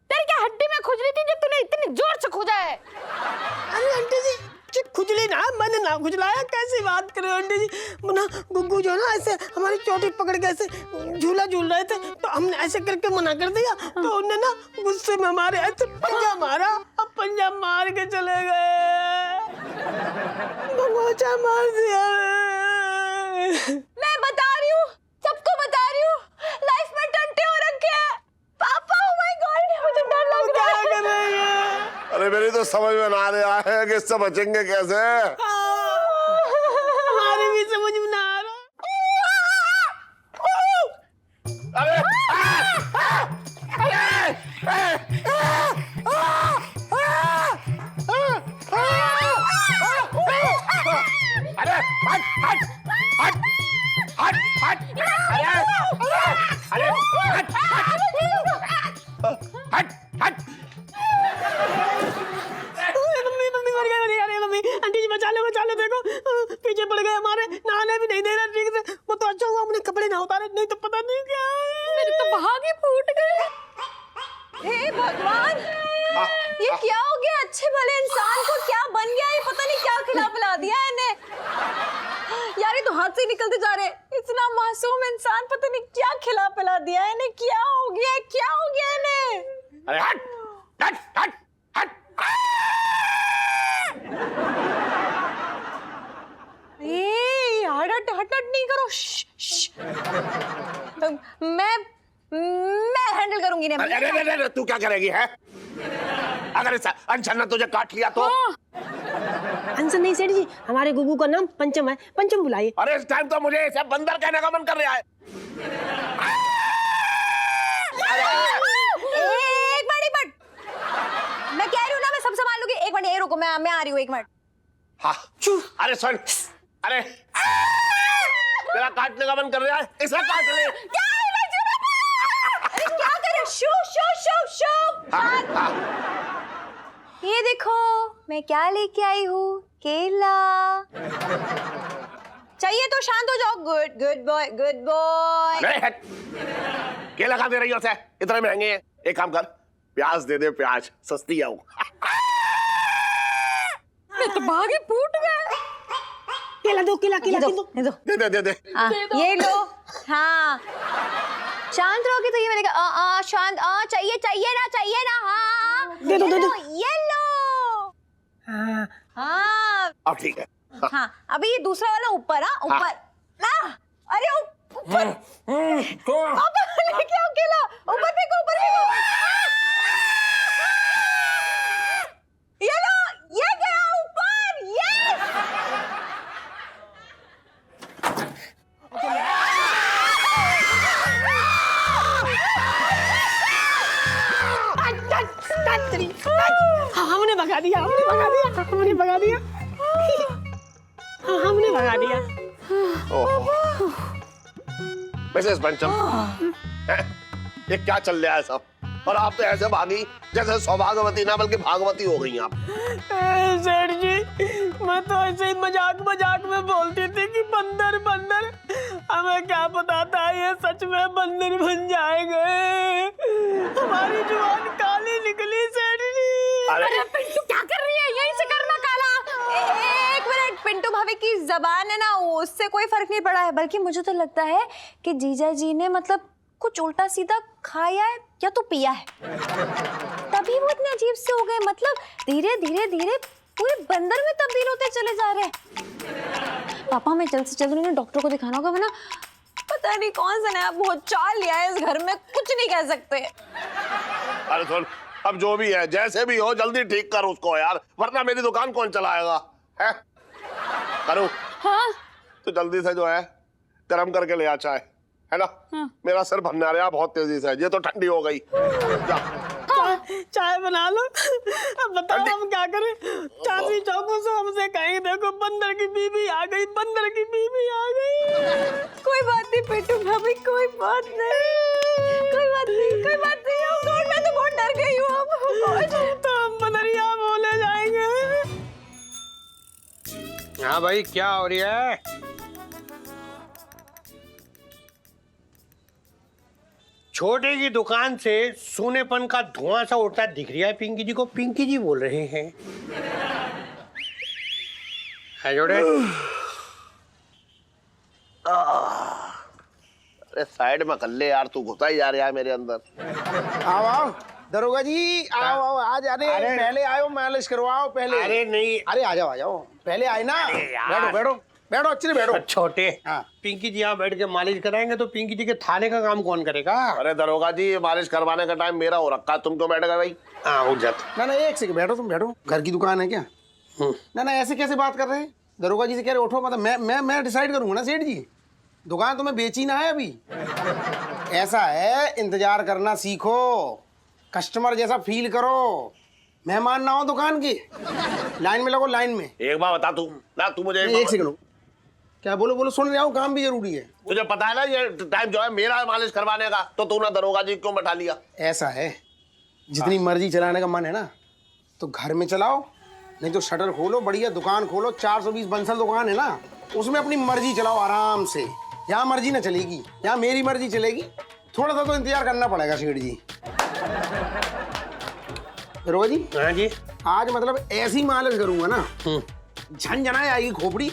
तेरी क्या हड्डी में खुजली थी जो तूने इतनी जोर से खुजा है? अरे आंटी जी, खुजली ना, मैंने ना खुजलाया। कैसी बात कर रहे हो आंटी जी? ना गुग्गू जो ना ऐसे हमारी चोटी पकड़ के ऐसे झूला झूल रहे थे, तो हमने ऐसे करके मना कर दिया, तो उन्होंने ना गुस्से में हमारे ऐसे पंजा मारा। अब पंजा मार के चले गए, मार दिया। मैं बता रही हूँ, सबको बता रही हूँ, लाइफ में टंटे हो रखे हैं। पापा, ओह माय गॉड, मुझे डर लग रहा है। क्या कर रही है? अरे मेरी तो समझ में ना आ रहा है कि इससे बचेंगे कैसे। हमारी भी समझ में ना आ रहा। अरे आंटी जी बचा ले, देखो पीछे पड़ गए हमारे, नहाने भी नहीं दे रहा ठीक से। वो तो अच्छा हुआ हमने कपड़े ना उतारे, नहीं तो पता नहीं क्या है। मेरे तो भाग ही फूट गए। हे भगवान, ये क्या हो गया? अच्छे भले इंसान को क्या बन गया? ये पता नहीं क्या खिला पिला दिया है इन्हें। यार ये तो हाथ से निकलते जा रहे। इतना मासूम इंसान, पता नहीं क्या खिला पिला दिया है इन्हें। क्या हो गया इन्हें? अरे हट हट हट हट। हट नहीं करो। मैं हैंडल करूंगी ना। अरे तू क्या करेगी है? अगर इस अनशन ने तुझे काट लिया तो? अनशन नहीं सेठ जी, हमारे गुग्गू का नाम पंचम है, पंचम बुलाइए। अरे इस टाइम तो मुझे इसे बंदर कहने का मन कर रहा है। एक मिनट, मैं कह रही हूँ ना, मैं सब संभाल लूंगी। एक मिनट, ये रुको, मैं आ रही हूँ, एक मिनट। हाँ, अरे सुन, अरे तेरा काटने का मन कर रहा है, इसे काट ले। अरे क्या कर रहे? शो। हाँ। ये देखो मैं क्या लेके आई हूँ, केला। चाहिए तो शांत हो जाओ। Good boy. केला खा दे रही हो उसे? इतने महंगे हैं। एक काम कर, प्याज दे दे, प्याज सस्ती है वो। मैं तो भागे फूट गए। केला दो। दे। ये लो। हाँ, शांत रहोगे तो ये मिलेगा। शांत। चाहिए ना। हाँ, दे दो। ये लो। हाँ, अब ठीक है। हाँ, अभी ये दूसरा वाला ऊपर। ऊपर ना। अरे ऊपर लेके आओ केला। ऊपर फेंको। ये लो, ये गया ऊपर। यस। हमने भगा दिया। मिसेस पंचम, ये क्या चल रहा है सब? और आप तो ऐसे भागी जैसे सौभाग्यवती ना बल्कि भागवती हो गई आप। सेठ जी, मैं तो ऐसे ही मजाक में बोलती थी कि बंदर। हमें क्या पता था ये सच में बंदर बन जाएंगे। हमारी जुबान काली निकली सेठ जी। अरे पिंटू क्या कर रही है? यहीं से करना काला। एक मिनट, पिंटू भाभी की जबान है ना, उससे कोई फर्क नहीं पड़ा है। बल्कि मुझे तो लगता है कि जीजा जी ने मतलब कुछ उल्टा सीधा खाया है या तो पिया है, तभी वो इतने अजीब से हो गए। मतलब धीरे धीरे धीरे पूरे बंदर में तब्दील होते चले जा रहे हैं। पापा हमें जल्द से जल्द उन्हें डॉक्टर को दिखाना होगा, वरना पता नहीं कौन सा नया भूत चाल लिया है इस घर में, कुछ नहीं कह सकते। अरे सुन, अब जो भी है जैसे भी हो जल्दी ठीक कर उसको यार, वरना मेरी दुकान कौन चलाएगा है? करूँ? हाँ तो जल्दी से जो है गरम करके ले आ चाय, है ना? हाँ। मेरा सिर भरना रहा बहुत तेजी से, ये तो ठंडी हो गई। जा। चाय बना लो। अब बताओ हम क्या करें? चाची चौकों से हमसे कहेंगे देखो बंदर की बीवी आ गई, बंदर की बीवी आ गई। कोई बात नहीं पेटू भाभी, कोई बात नहीं, कोई बात नहीं, कोई बात नहीं। Oh God, मैं तो बहुत डर गई हूँ अब। तो हम बंदरिया बोले जाएंगे। हाँ भाई, क्या हो रही है? छोटे की दुकान से सोनेपन का धुआं सा उड़ता दिख रहा है पिंकी जी को। पिंकी जी बोल रहे हैं। है जोड़े? अरे साइड में कर ले यार, तू घुसा ही जा रहा है मेरे अंदर। आओ आओ दरोगा जी, आओ आओ आज। अरे पहले आयो, मालिश करवाओ पहले। अरे नहीं, अरे आ जाओ आ जाओ, पहले आए ना। बैठो बैठो बैठो, अच्छे से बैठो। छोटे हाँ। पिंकी जी यहाँ बैठ के मालिश कराएंगे तो पिंकी जी के थाने का काम कौन करेगा? अरे दरोगा जी, मालिश करवाने का टाइम मेरा हो रखा, तुम क्यों बैठ गए भाई? हाँ उठ जाते। ना ना एक सेकंड बैठो, तुम बैठो। घर की दुकान है क्या? ना ना ऐसे कैसे बात कर रहे हैं? दरोगा जी से कह रहे उठो, मतलब मैं डिसाइड करूंगा ना सेठ जी। दुकान तुम्हें बेची ना है अभी। ऐसा है, इंतजार करना सीखो, कस्टमर जैसा फील करो, मेहमान ना हो दुकान की। लाइन में लगो, लाइन में। एक बार बता तू ना, तू मुझे एक सेकंड, क्या बोलो बोलो, सुन रहा हूँ, काम भी जरूरी है। तुझे पता है ना ये टाइम जो है मेरा मालिश करवाने का, तो तूने दरोगा जी क्यों बैठा लिया? ऐसा है, जितनी मर्जी चलाने का मन है ना तो घर में चलाओ, नहीं तो शटर खोलो, बढ़िया दुकान खोलो। 420 बंसल दुकान है ना, उसमें अपनी मर्जी चलाओ आराम से। यहाँ मर्जी ना चलेगी, यहाँ मेरी मर्जी चलेगी। थोड़ा सा तो इंतजार करना पड़ेगा सेठ जी। दरोगा जी। हाँ जी। आज मतलब ऐसी मालिश करूंगा ना, झंझना जाएगी खोपड़ी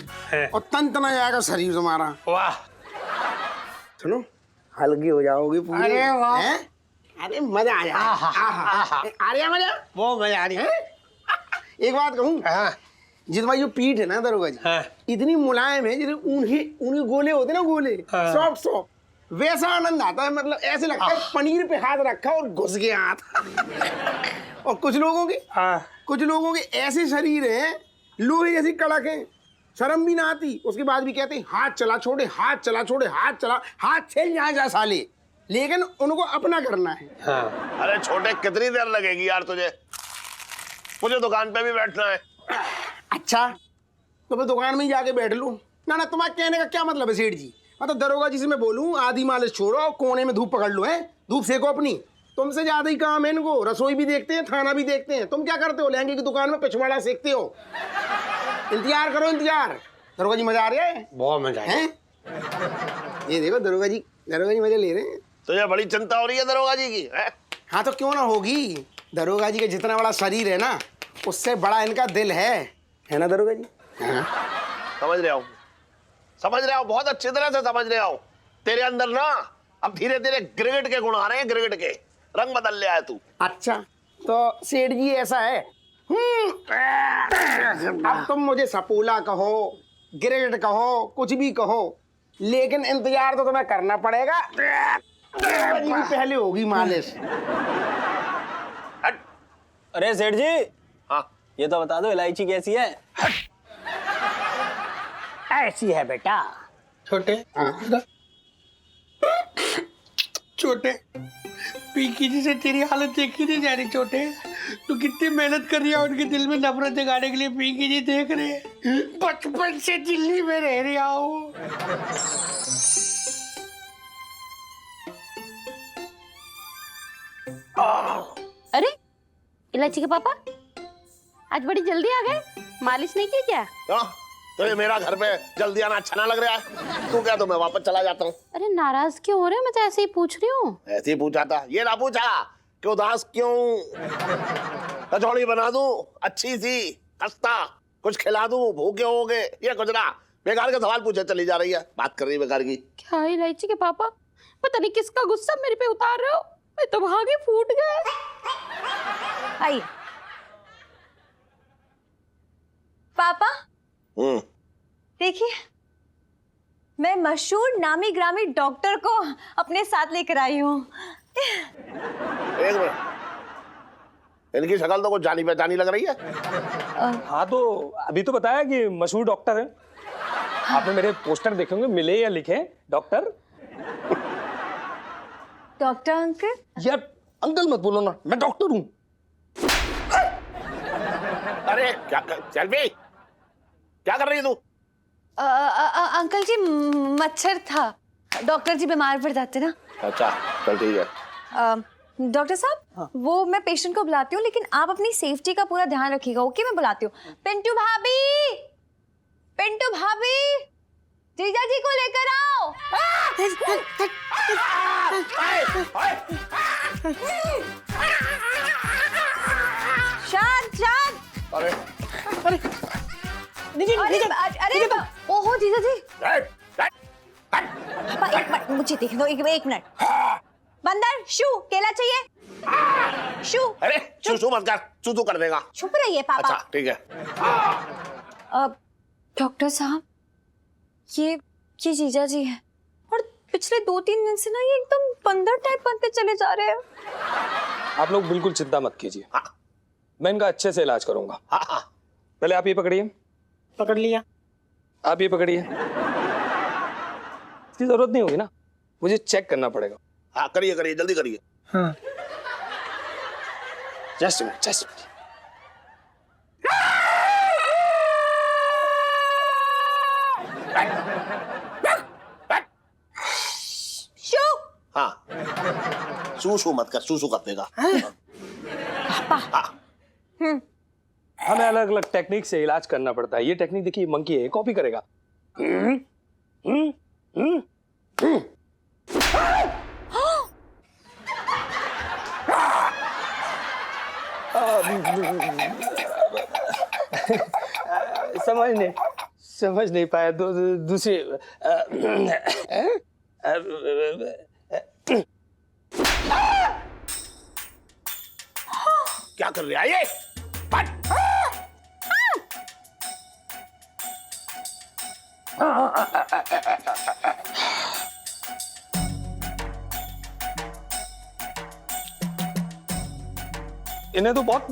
और तन तना जाएगा शरीर तुम्हारा। वाह। सुनो, हल्की हो जाओगे पूरे। अरे वाह। हैं? अरे मजा आ जाए। आ रहा मजा? वो मजा आ रही है। एक बात कहूँ, हाँ। जिस भाई जो पीठ है ना दरोगा जी, हाँ। इतनी मुलायम है, जैसे ऊनी गोले होते ना, गोले हाँ। सॉफ्ट सॉफ्ट, वैसा आनंद आता है। मतलब ऐसे लगता है पनीर पे हाथ रखा और घुस गया हाथ। और कुछ लोगों के ऐसे शरीर है, लोहे जैसी कड़क है, शर्म भी ना आती, उसके बाद भी कहते हैं हाथ चला छोड़े, हाथ चला छोड़े, हाथ चला, हाथ छेल जाए जा साले, लेकिन उनको अपना करना है। हाँ। अरे छोटे, कितनी देर लगेगी यार तुझे? मुझे दुकान पे भी बैठना है। अच्छा तो मैं दुकान में ही जाके बैठ लूं? ना ना, तुम्हारे कहने का क्या मतलब है सेठ जी? मतलब दरोगा जी से मैं बोलूं आधी मालिश छोड़ो, कोने में धूप पकड़ लो, है धूप सेको अपनी। तुमसे ज्यादा ही काम है इनको, रसोई भी देखते हैं, थाना भी देखते हैं। तुम क्या करते हो? लहंगे की दुकान में पिछवाड़ा सेकते हो। इंतजार करो, इंतजार। दरोगा जी मजा आ रहा है? बहुत मजा है। ये देखो दरोगा जी मजा ले रहे हैं। तुझे बड़ी चिंता हो रही है दरोगा जी की, है? हाँ तो क्यों ना होगी, दरोगा जी का जितना बड़ा शरीर है ना, उससे बड़ा इनका दिल है ना दरोगा जी? हाँ। समझ रहे हो, बहुत अच्छी तरह से समझ रहे हो। तेरे अंदर ना अब धीरे धीरे गिरगिट के गुण आ रहे हैं, गिरगिट के रंग बदल ले आया तू। अच्छा तो सेठ जी ऐसा है, अब तुम मुझे सपूला कहो, गिरगिट कहो, कुछ भी कहो, लेकिन इंतजार तो तुम्हें करना पड़ेगा। पहले होगी मालिश। अरे सेठ जी, हाँ ये तो बता दो इलायची कैसी है? ऐसी है बेटा। छोटे छोटे, पिंकी जी से तेरी हालत देखी नहीं जा रही। छोटे, तू कितनी मेहनत कर रही है उनके दिल में नफरत जगाने के लिए। पिंकी जी देख रहे हैं, बचपन से दिल्ली में रह रही हो। अरे इलायची के पापा, आज बड़ी जल्दी आ गए, मालिश नहीं की क्या? तो ये मेरा घर पे जल्दी आना अच्छा ना लग रहा है? तू क्या, तो मैं वापस चला जाता हूँ। अरे नाराज क्यों हो रहे हो? मैं तो ऐसे ही पूछ रही हूँ। ऐसे ही पूछा था, ये ना पूछा कि उदास क्यों। कचौड़ी बना दूं अच्छी सी खस्ता, कुछ खिला दूं, भूखे होगे, ये कुछ ना। बेकार के सवाल पूछे चली जा रही है, बात कर रही है बेकार की। क्या इलायची के पापा, पता नहीं किसका गुस्सा मेरे पे उतार रहे हो, मैं तो भागे फूट गए। आइए पापा, देखिए मैं मशहूर नामी ग्रामी डॉक्टर को अपने साथ लेकर आई हूँ। एक मिनट, इनकी शक्ल तो कुछ जानी पहचानी लग रही है। हाँ तो अभी तो बताया कि मशहूर डॉक्टर है। आपने मेरे पोस्टर देखे होंगे, मिले या लिखे डॉक्टर। Doctor uncle? यार अंकल मत बोलो ना, मैं डॉक्टर हूँ। अरे क्या चल भी, क्या कर रही है तू? अंकल जी मच्छर था, डॉक्टर जी बीमार पड़ जाते ना। अच्छा चल ठीक है। डॉक्टर साहब, वो मैं पेशेंट को बुलाती हूँ, लेकिन आप अपनी सेफ्टी का पूरा ध्यान रखिएगा, ओके? मैं बुलाती हूँ। पिंटू भाभी, पिंटू भाभी, जीजा जी को लेकर आओ। शांत शांत। अरे अरे ओहो जीजा जी, पापा एक मिनट मुझे देख दो, एक मिनट। बंदर, शू केला चाहिए? शू। अरे चू मत कर, चू कर देगा। चुप रहिए पापा। अच्छा ठीक है। डॉक्टर साहब, ये जीजा जी है, और पिछले 2-3 दिन से ना ये एकदम बंदर टाइप बनते चले जा रहे हैं। आप लोग बिल्कुल चिंता मत कीजिए, मैं इनका अच्छे से इलाज करूंगा। पहले आप ये पकड़िए। पकड़ लिया। आप ये पकड़िए। इसकी जरूरत नहीं होगी ना, मुझे चेक करना पड़ेगा। हाँ करिए करिए, जल्दी करिए। हाँ। Just minute, just minute. शू। हाँ शू मत कर, शू कर देगा। हमें अलग अलग टेक्निक से इलाज करना पड़ता है। ये टेक्निक देखिए, मंकी है, कॉपी करेगा। समझ नहीं पाया। दूसरी क्या कर रहा है ये? इन्हें तो बहुत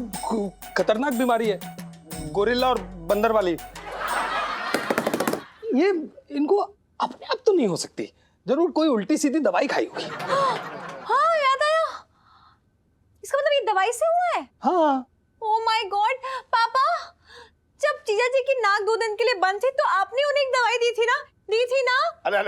खतरनाक बीमारी है, गोरिल्ला और बंदर वाली। ये इनको अपने आप तो नहीं हो सकती, जरूर कोई उल्टी सीधी दवाई खाई होगी। हाँ याद आया, इसका मतलब ये दवाई से हुआ है। हाँ। ओह माय गॉड पापा, जब जीजा जी की नाक 2 दिन के लिए बंद थी तो आपने उन्हें एक दवाई दी थी ना? अरे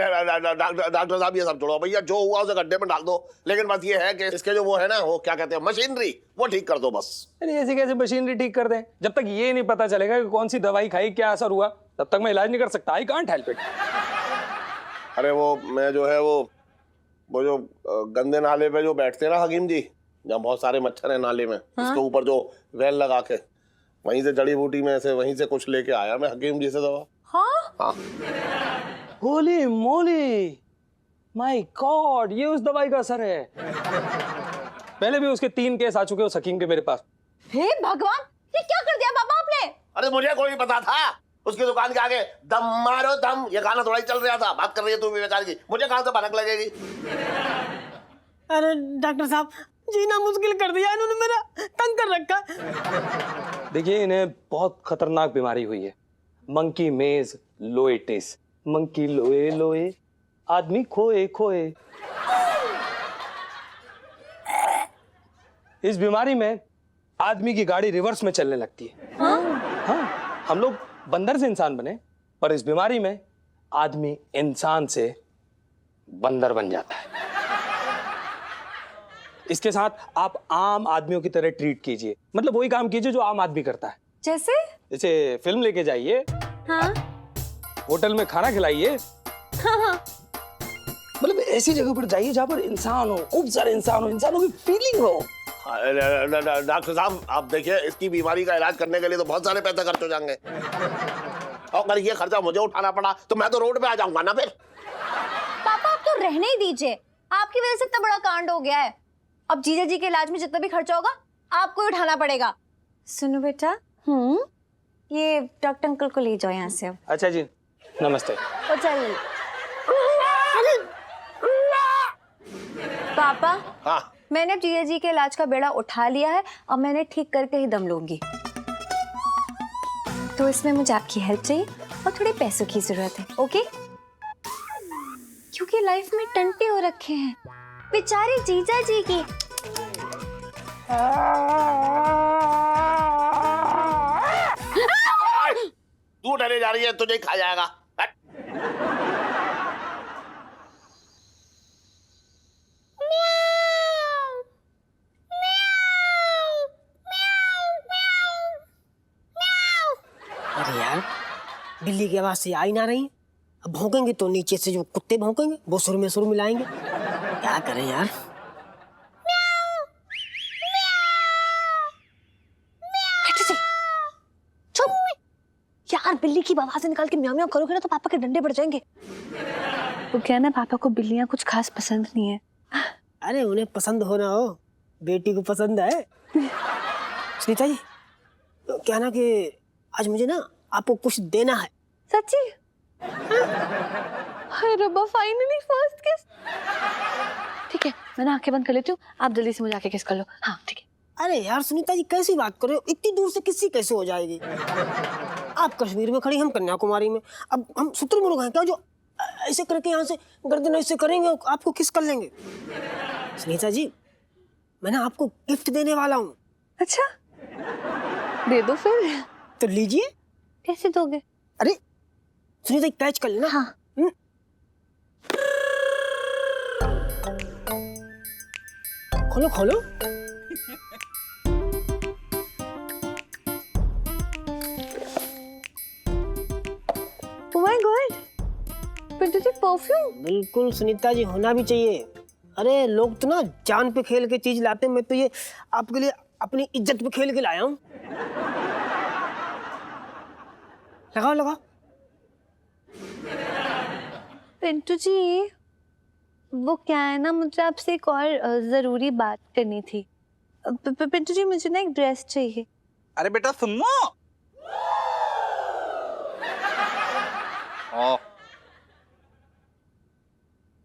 डॉक्टर साहब ये सब छोड़ो भैया, जो हुआ उसे गड्ढे में डाल दो। लेकिन बात ये है कि इसके जो वो है ना, वो क्या कहते हैं, मशीनरी, वो ठीक कर दो बस। अरे ऐसे कैसे मशीनरी ठीक कर दें? जब तक ये नहीं पता चलेगा कि कौन सी दवाई खाई, क्या असर हुआ, तब तक मैं इलाज नहीं कर सकता। I can't help it. अरे वो मैं जो है वो जो गंदे नाले पे जो बैठते हैं ना हकीम जी, जहाँ बहुत सारे मच्छर है नाले में, उसके ऊपर जो वेल लगा के, वहीं से जड़ी बूटी में से वहीं से कुछ लेके आया मैं हकीम जी से दवा। हाँ। होली मोली, माय गॉड, ये उस दवाई का असर है। पहले भी उसके 3 केस आ चुके उस हकीम के मेरे पास। हे भगवान, ये क्या कर दिया पापा आपने? अरे मुझे कोई पता था, उसकी दुकान के आगे दम मारो दम, ये गाना थोड़ा ही चल रहा था। बात कर रही है तू भी बेकार की, मुझे कहां से भनक लगेगी? अरे डॉक्टर साहब, जीना मुश्किल कर दिया इन्होंने, मेरा तंग कर रखा। देखिए, इन्हें बहुत खतरनाक बीमारी हुई है, मंकी मेज लोएटिस। मंकी लोए लोए, आदमी खोए खोए। इस बीमारी में आदमी की गाड़ी रिवर्स में चलने लगती है। हाँ, हम लोग बंदर से इंसान बने, पर इस बीमारी में आदमी इंसान से बंदर बन जाता है। इसके साथ आप आम आदमियों की तरह ट्रीट कीजिए, मतलब वही काम कीजिए जो आम आदमी करता है। जैसे फिल्म लेके जाइए, हाँ? होटल में खाना खिलाइए, हाँ। मतलब ऐसी जगह पर जाइए जहां पर इंसान हो, खूब सारे इंसान हो, इंसानों की फीलिंग हो। डॉक्टर साहब आप देखिए, इसकी बीमारी का इलाज करने के लिए तो बहुत सारे पैसे खर्च हो जाएंगे, और अगर ये खर्चा मुझे उठाना पड़ा तो मैं तो रोड पे आ जाऊंगा ना फिर। पापा आप तो रहने ही दीजिए, आपकी वजह से इतना बड़ा कांड हो गया है। अब जीजा जी के इलाज में जितना भी खर्चा होगा आपको ही उठाना पड़ेगा। सुनो बेटा, ये डॉक्टर अंकल को ले जाओ यहाँ से अब। अच्छा जी, नमस्ते। ओ चल पापा। हाँ। मैंने अब जीजा जी के इलाज का बेड़ा उठा लिया है, अब मैंने ठीक करके ही दम लूंगी। तो इसमें मुझे आपकी हेल्प चाहिए और थोड़े पैसों की जरूरत है, ओके? क्योंकि लाइफ में टंटे हो रखे हैं बेचारे जीजा जी की। तू डरे जा रही है, तुझे खा जाएगा। अरे यार, बिल्ली की आवाज से आ ही ना रही। अब भौंकेंगे तो नीचे से जो कुत्ते भौंकेंगे वो सुर में सुर मिलाएंगे। क्या करें यार? चुप यार, बिल्ली की आवाज निकाल के म्याऊ म्याऊ करोगे ना तो पापा के डंडे बढ़ जाएंगे। वो क्या ना, पापा को बिल्लियां कुछ खास पसंद नहीं है। अरे उन्हें पसंद हो ना हो, बेटी को पसंद है। सुनीता जी, तो क्या ना कि आज मुझे ना आपको कुछ देना है। सच्ची? हाय रब्बा, फाइनली फर्स्ट किस। ठीक है, मैं ना आंखें बंद कर लेती हूँ, आप जल्दी से मुझे आके किस कर लो। हाँ ठीक है। अरे यार सुनीता जी, कैसी बात कर रहे हो? इतनी दूर से किससी कैसे हो जाएगी? आप कश्मीर में खड़ी, हम कन्याकुमारी में। अब हम शुतुरमुर्ग हैं क्या जो ऐसे करके यहाँ से गर्दन ऐसे करेंगे और आपको किस कर लेंगे? सुनीता जी, मैं ना आपको गिफ्ट देने वाला हूँ। अच्छा, दे दो फिर। तो लीजिए। कैसे दोगे? अरे सुनीता जी, कैच कर लेना। हाँ। खोलो खोलो। Oh my god, Pintu ji perfume. बिल्कुल सुनीता जी, होना भी चाहिए। अरे लोग तो ना जान पे खेल के चीज लाते हैं, मैं तो ये आपके लिए अपनी इज्जत पे खेल के लाया हूँ। लगाओ लगाओ। पिंटू जी, वो क्या है ना, मुझे आपसे एक और जरूरी बात करनी थी। पिंटू जी, मुझे ना एक ड्रेस चाहिए। अरे बेटा सुनो।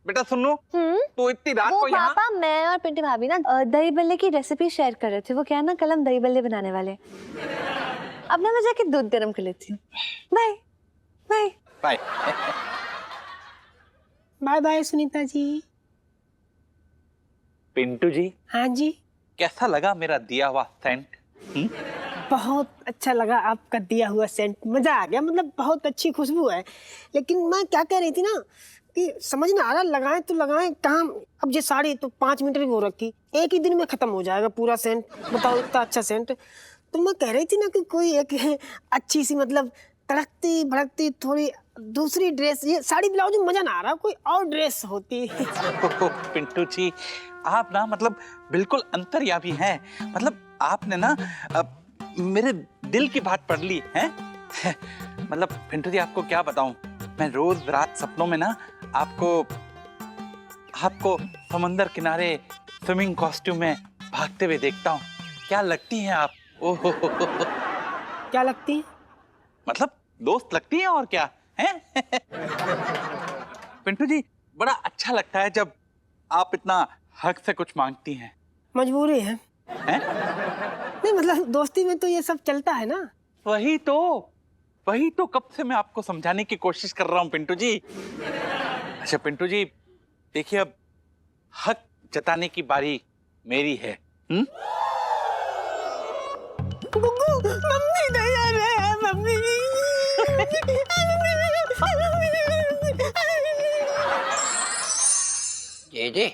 बेटा सुनो, तो इतनी रात वो को यहाँ। पापा, मैं और पिंटू भाभी ना दही बल्ले की रेसिपी शेयर कर रहे थे। वो क्या है ना, कल हम दही बल्ले बनाने वाले। अब ना मैं जाके दूध गर्म कर लेती हूँ। Bye bye bye. Bye bye Sunita ji. Pintu ji. हाँ जी। कैसा लगा मेरा दिया हुआ सेंट? बहुत अच्छा लगा आपका दिया हुआ सेंट, मजा आ गया। मतलब बहुत अच्छी खुशबू है। लेकिन मैं क्या कह रही थी ना कि समझ ना आ रहा, लगाएं तो लगाएं कहाँ। अब ये साड़ी तो 5 मिनट की हो रखी, एक ही दिन में खत्म हो जाएगा पूरा सेंट। बताओ, इतना अच्छा सेंट। तो मैं कह रही थी ना कि कोई एक अच्छी सी, मतलब तड़कती भड़कती थोड़ी दूसरी ड्रेस, ये साड़ी ब्लाउज में मजा ना आ रहा, कोई और ड्रेस होती। पिंटू जी, आप ना मतलब बिल्कुल अंतर्यामी हैं। मतलब आपने ना मेरे दिल की बात पढ़ ली है। मतलब पिंटू जी, आपको क्या बताऊं, मैं रोज रात सपनों में ना आपको समंदर किनारे स्विमिंग कॉस्ट्यूम में भागते हुए देखता हूँ। क्या लगती हैं आप? ओहो क्या लगती है? मतलब दोस्त लगती हैं और क्या है। पिंटू जी, बड़ा अच्छा लगता है जब आप इतना हक से कुछ मांगती हैं। मजबूरी है। नहीं मतलब दोस्ती में तो ये सब चलता है ना। वही तो कब से मैं आपको समझाने की कोशिश कर रहा हूँ पिंटू जी। अच्छा पिंटू जी, देखिए अब हक जताने की बारी मेरी है। मम्मी नहीं आ रहे हैं, मम्मी। जी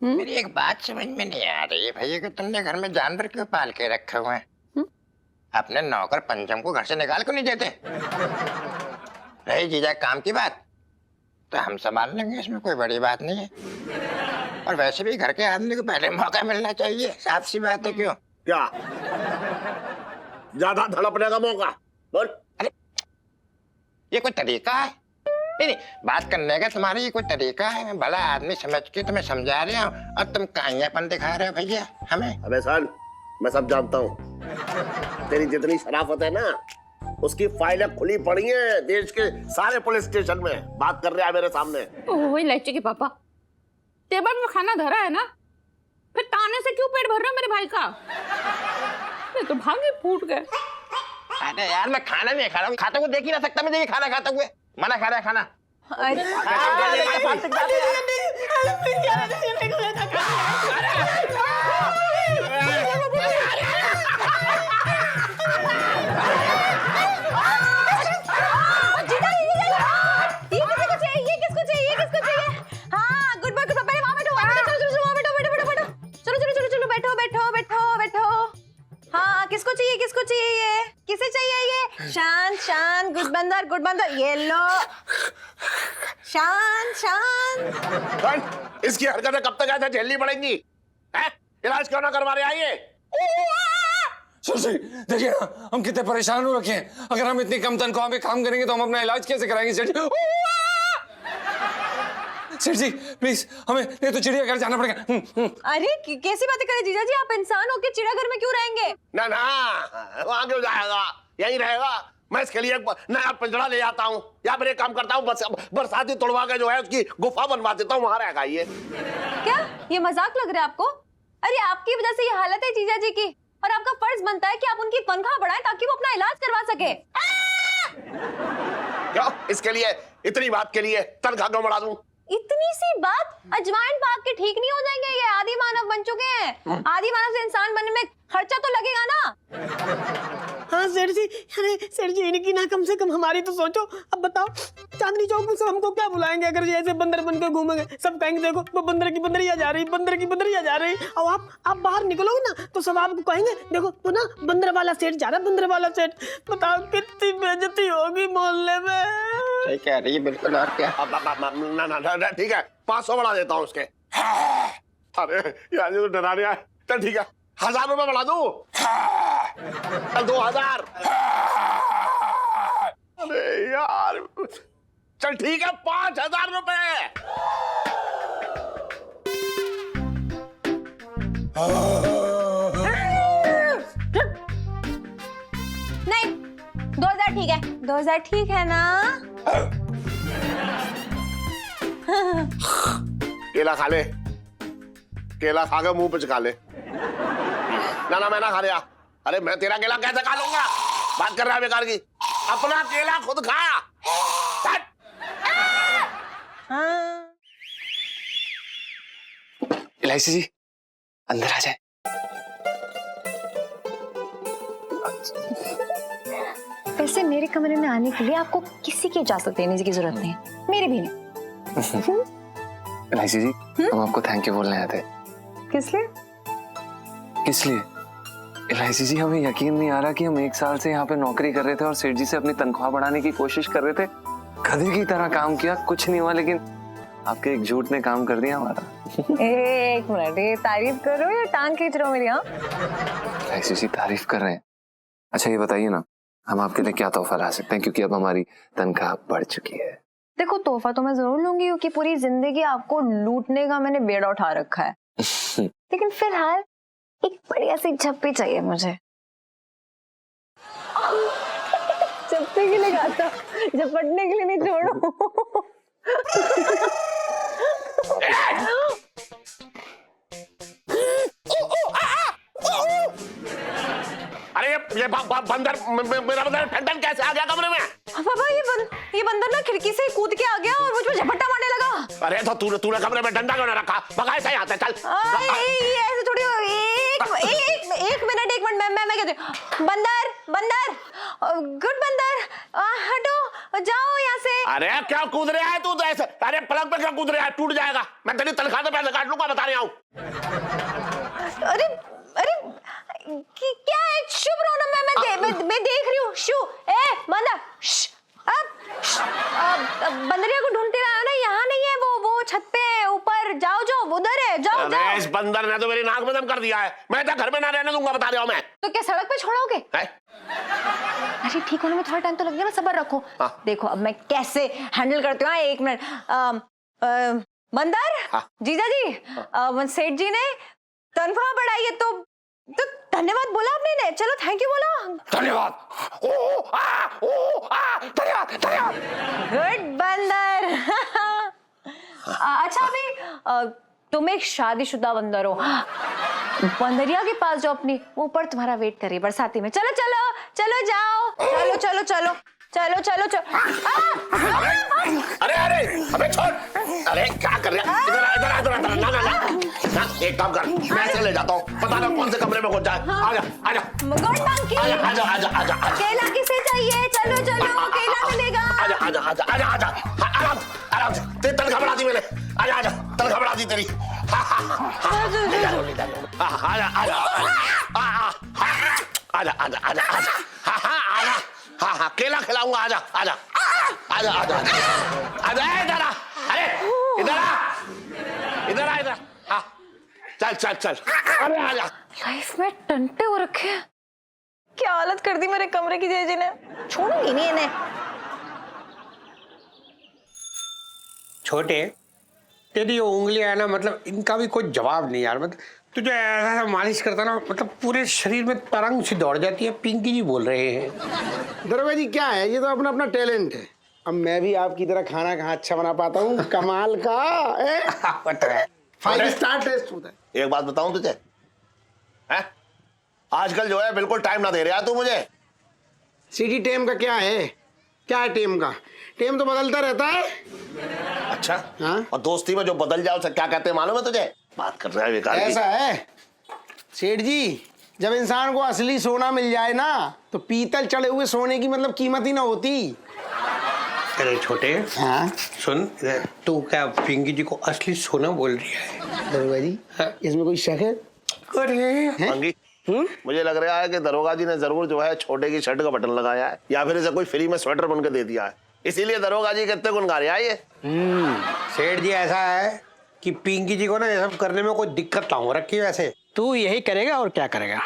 मेरी एक बात समझ में नहीं आ रही है भैया कि तुमने घर में जानवर क्यों पाल के रखे हुए हैं? अपने नौकर पंचम को घर से निकाल क्यों नहीं देते? रही जीजा काम की बात तो हम संभाल लेंगे, इसमें कोई बड़ी बात नहीं है। और वैसे भी घर के आदमी को पहले मौका मिलना चाहिए, साफ सी बात है। क्यों? क्या ज्यादा धड़पने का मौका? बोल। अरे ये कोई तरीका है? नहीं, बात करने का तुम्हारा ये कोई तरीका है? मैं भला आदमी समझ के तुम्हें समझा रहा हूँ और तुम काइयापन दिखा रहे हो भैया हमें। अबे सन, मैं सब जानता हूँ। तेरी जितनी शराफत है ना, उसकी फाइलें खुली पड़ी हैं देश के सारे पुलिस स्टेशन में। बात कर रहा है मेरे सामने। ओह इलायची के पापा, टेबल में खाना धरा है ना, फिर ताने से क्यों पेट भर रहा है मेरे भाई का? ये तो भागे फूट गए। अरे यार मैं खाना नहीं खा रहा हूँ, खाते हुए देख ही ना सकता मुझे खाना खाते हुए। मना खा रहा है खाना। किसको चाहिए, किसको चाहिए, ये किसे चाहिए? ये शान शान गुड बंदर ये लो। शान शान इसकी हरकतें कब तक ऐसे झेलनी पड़ेंगी? इलाज क्यों ना करवा रहे? आइए। सर जी देखिए ना, हम कितने परेशान हो रखे हैं। अगर हम इतनी कम तनख्वाह में काम करेंगे तो हम अपना इलाज कैसे कराएंगे sir ji? Sir ji please, हमें नहीं तो चिड़ियाघर जाना पड़ेगा। अरे कैसी बातें करें जीजा जी, आप इंसान हो के चिड़ियाघर में क्यों रहेंगे? ना ना, वहां क्यों जाएगा, यही रहेगा। मैं इसके लिए एक नया पिंजरा ले आता हूँ या फिर एक काम करता हूँ, बरसाती तोड़वा के जो है उसकी गुफा बनवा देता हूँ, वहां रहेगा ये। क्या ये मजाक लग रहा है आपको? अरे आपकी वजह से ये हालत है जीजा जी की, और आपका फर्ज बनता है कि आप उनकी तनख्वाह बढ़ाएं ताकि वो अपना इलाज करवा सके। क्यों? इसके लिए, इतनी बात के लिए तनख्वाह क्यों बढ़ा दूं? इतनी सी बात? अजवाइन पाक के ठीक नहीं हो जाएंगे? ये आदि मानव बन चुके हैं। आदि मानव से इंसान बनने में खर्चा तो लगेगा ना। हाँ सेठ जी, अरे सेठ जी इनकी ना कम से कम हमारी तो सोचो। अब बताओ चांदनी चौक में सब हमको क्या बुलाएंगे अगर ये ऐसे बंदर बन के घूमेंगे? सब कहेंगे देखो वो बंदर की बंदरिया जा रही, बंदर की बंदरिया जा रही। और आप बाहर निकलोगे ना तो सब आपको कहेंगे देखो वो ना बंदर वाला सेठ जा रहा है, बंदर वाला सेठ। बताओ कितनी बेइज्जती होगी मोहल्ले में। सही कह रही है बिल्कुल। और क्या? ना ठीक है, 500 बढ़ा देता हूँ उसके। अरे यार ये तो डरा रहा है। चल ठीक है, 1000 रुपए बढ़ा दूं? चल 2000। अरे यार चल ठीक है, 5000 रुपए। नहीं 2000 ठीक है, 2000 ठीक है ना? केला खा ले, केला खा के मुंह पे चिका ले। ना मैं ना खा लिया। अरे मैं तेरा केला कैसे खा लूंगा? बात कर रहा है बेकार की। अपना केला खुद खा। इलायची जी अंदर आ जाए। वैसे मेरे कमरे में आने के लिए आपको किसी की इजाजत देने की जरूरत नहीं है, मेरी भी नहीं। इलायची जी हम आपको थैंक यू बोलने आए थे। किस लिए? किस लिए? इलायची जी हमें यकीन नहीं आ रहा कि हम 1 साल से यहाँ पे नौकरी कर रहे थे और सेठ जी से अपनी तनख्वाह बढ़ाने की कोशिश कर रहे थे। गधे की तरह काम किया, कुछ नहीं हुआ, लेकिन आपके एक झूठ ने काम कर दिया हमारा। एक मिनट, ये तारीफ कर रहे हो या टांग खींच रहे हो मेरी? हाँ इलायची जी तारीफ कर रहे हैं। अच्छा ये बताइए ना, हम आपके लिए क्या तोहफा ला सकते हैं, क्योंकि अब हमारी तनख्वाह बढ़ चुकी है। देखो तोहफा तो मैं जरूर लूंगी क्योंकि पूरी जिंदगी आपको लूटने का मैंने बेड़ा उठा रखा है। लेकिन फिलहाल एक बढ़िया सी झप्पी चाहिए मुझे। झप्पी के लिए गाता, झपटने के लिए नहीं, छोड़ो। अरे ये बंदर, मेरा बंदर ठंडन कैसे आ गया कमरे में? पापा ये बंदर ना खिड़की से कूद के आ गया और मुझ पे झपट्टा मारने लगा। अरे तो तूने कमरे में डंडा क्यों ना रखा? भगाए सही आता चल। ऐसे थोड़ी। एक मिनट मैं कहती हूँ बंदर गुड बंदर हटो, जाओ यहाँ से। अरे क्या कूद रहा है तू तो ऐसे? अरे पलंग पे क्या कूद रहा है? टूट जाएगा। मैं तेरी तनख्वाह से पैसे काट लूंगा, बता रहा हूँ। अरे क्या है? शुभ रहो ना, मैं देख रही हूँ। शू बंदर बंदरिया को ढूंढते रहा ना, यहाँ नहीं है वो छत पे ऊपर। जाओ उधर है, जाओ। अरे इस बंदर ने तो मेरी नाक में दम कर दिया है। मैं तो घर में ना रहने दूंगा, बता रहा हूँ मैं। तो क्या सड़क पे छोड़ोगे? पिताजी ठीक होने में थोड़ा टाइम तो लगेगा ना, सब्र रखो। देखो अब मैं कैसे हैंडल करती हूँ। एक मिनट। बंदर जीजा जी, सेठ जी ने तनख्वाह बढ़ाई है तो धन्यवाद बोला आपने ने। चलो थैंक यू बोलो। धन्यवाद। धन्यवाद धन्यवाद। गुड बंदर। अच्छा अभी तुम एक शादीशुदा बंदर हो, बंदरिया के पास जो अपनी वो ऊपर तुम्हारा वेट कर रही है बरसाती में। चलो चलो चलो जाओ, चलो चलो चलो चलो चलो चलो। अरे अरे अबे छोड़, अरे क्या कर रहा है? इधर इधर इधर इधर, ना ना ना, एक काम कर, मैं ऐसे ले जाता हूँ, पता ना कौन से कमरे में घुस जाए। आजा आजा। Good monkey. आजा आजा आजा आजा। केला किसे चाहिए? चलो चलो केला मिलेगा। आजा आजा आजा आजा आजा। आराम आराम से, तेरी तनख्वाह बढ़ा दी मैंने। आजा आजा, तनख्वाह बढ़ा दी तेरी। ले जा लो ले जा लो। आजा आजा आजा आजा आजा आजा। आजा। हाँ हाँ, केला खिलाऊंगा। आजा आजा आजा आजा आजा इधर आ। अरे इधर आ, इधर आ इधर। हाँ चल चल चल। अरे आजा। लाइफ में टंटे हो रखे हैं। क्या हालत कर दी मेरे कमरे की जीजा जी ने, छोड़ूंगी नहीं इन्हें। छोटे, तेरी ये उंगलियां है ना, मतलब इनका भी कोई जवाब नहीं यार। मतलब तुझे ऐसा मालिश करता ना, मतलब पूरे शरीर में तरंग सी दौड़ जाती है। पिंकी जी बोल रहे हैं। दरोगा जी क्या है, ये तो अपना अपना टैलेंट है। अब मैं भी आपकी तरह खाना कहाँ अच्छा बना पाता हूँ, कमाल का। 5 स्टार टेस्ट होता है। एक बात बताऊं तुझे, हैं? आजकल जो है बिल्कुल टाइम ना दे रहा तू मुझे। सिटी टेम का क्या है? क्या है टेम का? टेम तो बदलता रहता है। अच्छा हाँ? और दोस्ती में जो बदल जाओ उसे क्या कहते हैं मालूम है तुझे? बात कर रहा है बेकार की। ऐसा है सेठ जी, जब इंसान को असली सोना मिल जाए ना तो पीतल चढ़े हुए सोने की मतलब कीमत ही ना होती। अरे छोटे, हाँ? सुन, तू क्या पिंकी जी को असली सोना बोल रही है? दरोगा जी हाँ? इसमें कोई शक है? अरे मंगी, मुझे लग रहा है कि दरोगा जी ने जरूर जो है छोटे की शर्ट का बटन लगाया है, या फिर इसे कोई फ्री में स्वेटर बन के दे दिया है, इसीलिए दरोगा जी कितने गुण गा रहे हैं ये। सेठ जी ऐसा है कि पिंकी जी को ना ये सब करने में कोई दिक्कत ना हो रखी है। वैसे तू यही करेगा और क्या करेगा?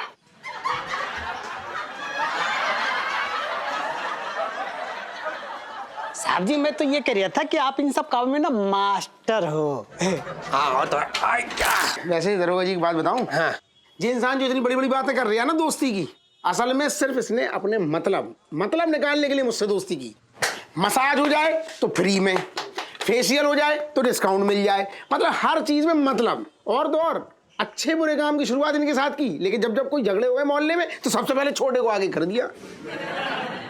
साहब जी मैं तो ये कह रहा था कि आप इन सब कामों में ना मास्टर हो। हाँ तो क्या? वैसे दरोगा जी की बात बताऊं, हाँ। जो इंसान जो इतनी बड़ी बड़ी बातें कर रही है ना दोस्ती की, असल में सिर्फ इसने अपने मतलब निकालने के लिए मुझसे दोस्ती की। मसाज हो जाए तो फ्री में, फेशियल हो जाए तो डिस्काउंट मिल जाए, मतलब हर चीज में मतलब। और तो और अच्छे बुरे काम की शुरुआत इनके साथ की, लेकिन जब जब कोई झगड़े हुए मोहल्ले में तो सबसे पहले छोटे को आगे कर दिया।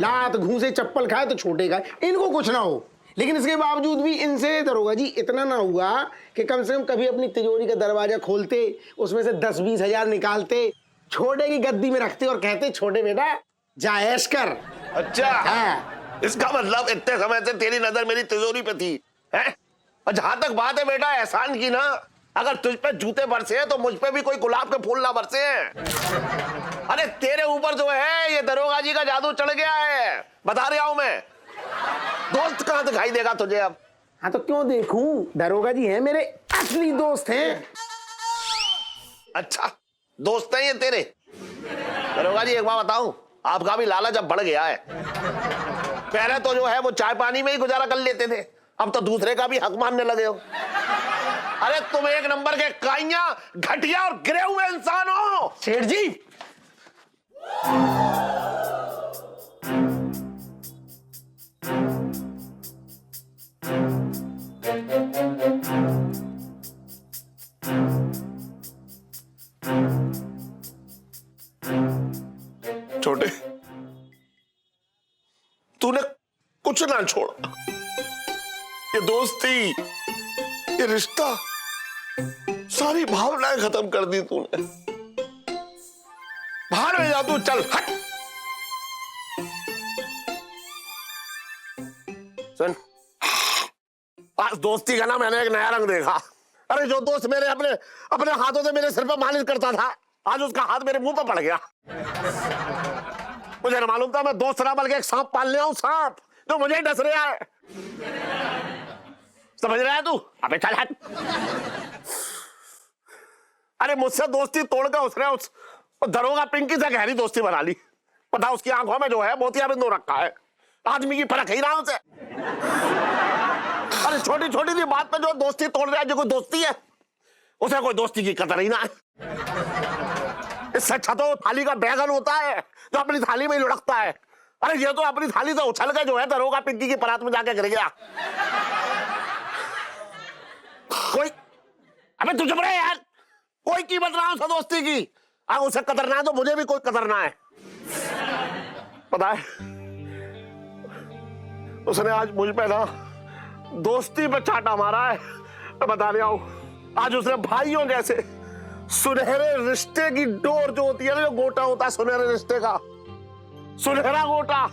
लात घूंसे चप्पल खाए तो छोटे खाए, इनको कुछ ना हो। लेकिन इसके बावजूद भी इनसे दरोगा जी इतना ना हुआ कि कम से कम कभी अपनी तिजोरी का दरवाजा खोलते, उसमें से 10-20 हजार निकालते, छोटे की गद्दी में रखते और कहते छोटे बेटा जा ऐश कर। अच्छा हाँ। इसका मतलब इतने समय से तेरी नजर मेरी तिजोरी पे थी, हैं? और जहां तक बात है बेटा एहसान की ना, अगर तुझ पे जूते बरसे हैं तो मुझ पे भी कोई गुलाब के फूल ना बरसे हैं। अरे तेरे ऊपर जो है ये दरोगा जी का जादू चढ़ गया है, बता रहा हूं मैं। दोस्त कहां दिखाई देगा तुझे अब? हाँ तो क्यों देखूं, दरोगा जी हैं मेरे असली दोस्त हैं। अच्छा दोस्त हैं ये तेरे? दरोगा जी एक बात बताऊं, आपका भी लालच अब बढ़ गया है। पहले तो जो है वो चाय पानी में ही गुजारा कर लेते थे, अब तो दूसरे का भी हक मानने लगे हो। अरे तुम एक नंबर के काइयां, घटिया और गिरे हुए इंसान हो। सेठ जी छोटे, तूने कुछ ना छोड़ा, ये दोस्ती, ये रिश्ता, सारी भावनाएं खत्म कर दी तूने। बाहर में जा तू, चल हट। सुन, आज दोस्ती का ना मैंने एक नया रंग देखा। अरे जो दोस्त मेरे अपने अपने हाथों से मेरे सिर पर मालिश करता था, आज उसका हाथ मेरे मुंह पर पड़ गया। मुझे ना मालूम था मैं दोस्त ना बल्कि एक सांप पाल ले आऊं, सांप जो मुझे ही डस रहा है। समझ रहा है तू? अबे चल हट। अरे मुझसे दोस्ती तोड़कर उसने उस दरोगा पिंकी से गहरी दोस्ती बना ली। पता उसकी आंखों में जो है मोतियाबिंद हो रखा है, आदमी की परख ही ना उसे। अरे छोटी छोटी सी बात पे जो दोस्ती तोड़ रहा है, जो कोई दोस्ती है उसे कोई दोस्ती की कदर ही ना है। इससे अच्छा तो थाली का बैगन होता है जो अपनी थाली में ही लुढ़कता है। अरे ये तो अपनी थाली से उछल के जो है दरोगा पिंकी की परात में जाके गिर गया। कोई अबे तू चुप रहे यार, कोई कीमत ना उसे दोस्ती की। अगर उसे कदर ना है तो मुझे भी कोई कदर ना है। पता है उसने आज मुझ पे ना दोस्ती पे चाटा मारा है। मैं बता रहा हूं, आज उसने भाइयों जैसे सुनहरे रिश्ते की डोर जो होती है ना, जो गोटा होता है सुनहरे रिश्ते का, सुनहरा गोटा,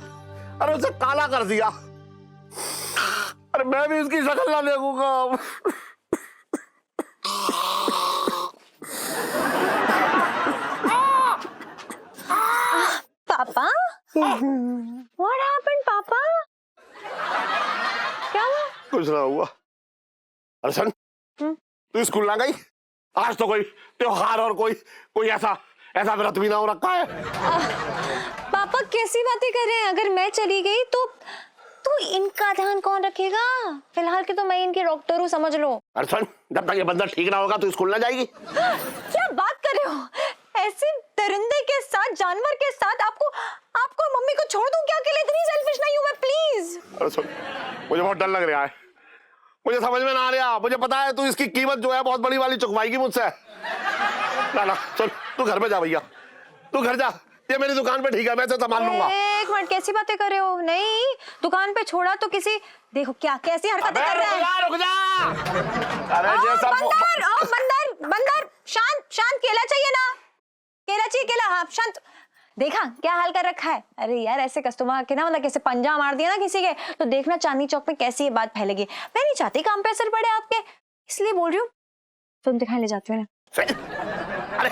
अरे उसे काला कर दिया। अरे मैं भी उसकी शक्ल ना देखूंगा। पापा What happened, पापा? क्या हुआ? कुछ ना हुआ। अरे सन, तू स्कूल ना गई? आज तो कोई त्योहार और कोई ऐसा व्रत भी ना हो रखा है। पापा कैसी बातें कर रहे हैं? अगर मैं चली गई तो इनका ध्यान कौन रखेगा? फिलहाल के तो मैं इनकी डॉक्टर हूँ, समझ लो। अरे सन, जब तक ये बंदर ठीक ना होगा तो स्कूल ना जाएगी। क्या बात कर रहे हो? ऐसे दरिंदे के साथ, जानवर के साथ आपको मम्मी को छोड़ दूं क्या? अकेले? इतनी सेल्फिश नहीं हूं मैं, प्लीज। अरे सुन, मुझे बहुत डर लग रहा है, मुझे समझ में ना आ रहा। मुझे पता है तू इसकी कीमत जो है बहुत बड़ी वाली चुकवाएगी मुझसे। ना चल तू घर पे जा भैया, तू घर जा, ये मेरी दुकान पे ठीक है, मैं इसे संभाल लूंगा। एक मिनट, कैसी बातें कर रहे हो? नहीं, दुकान पे छोड़ा तो किसी, देखो क्या कैसी हरकतें कर रहे हैं। रुक जा। अरे ये सब बंदर शांत, केला चाहिए ना? केला चाहिए, केला। हाँ शांत। देखा क्या हाल कर रखा है? अरे यार ऐसे कस्टमर के ना, मतलब कैसे पंजा मार दिया ना किसी के, तो देखना चांदनी चौक में कैसी ये बात फैलेगी। मैं नहीं चाहती काम पे असर पड़े आपके, इसलिए बोल रही हूँ। फिल्म दिखाने ले जाती हूँ ना। अरे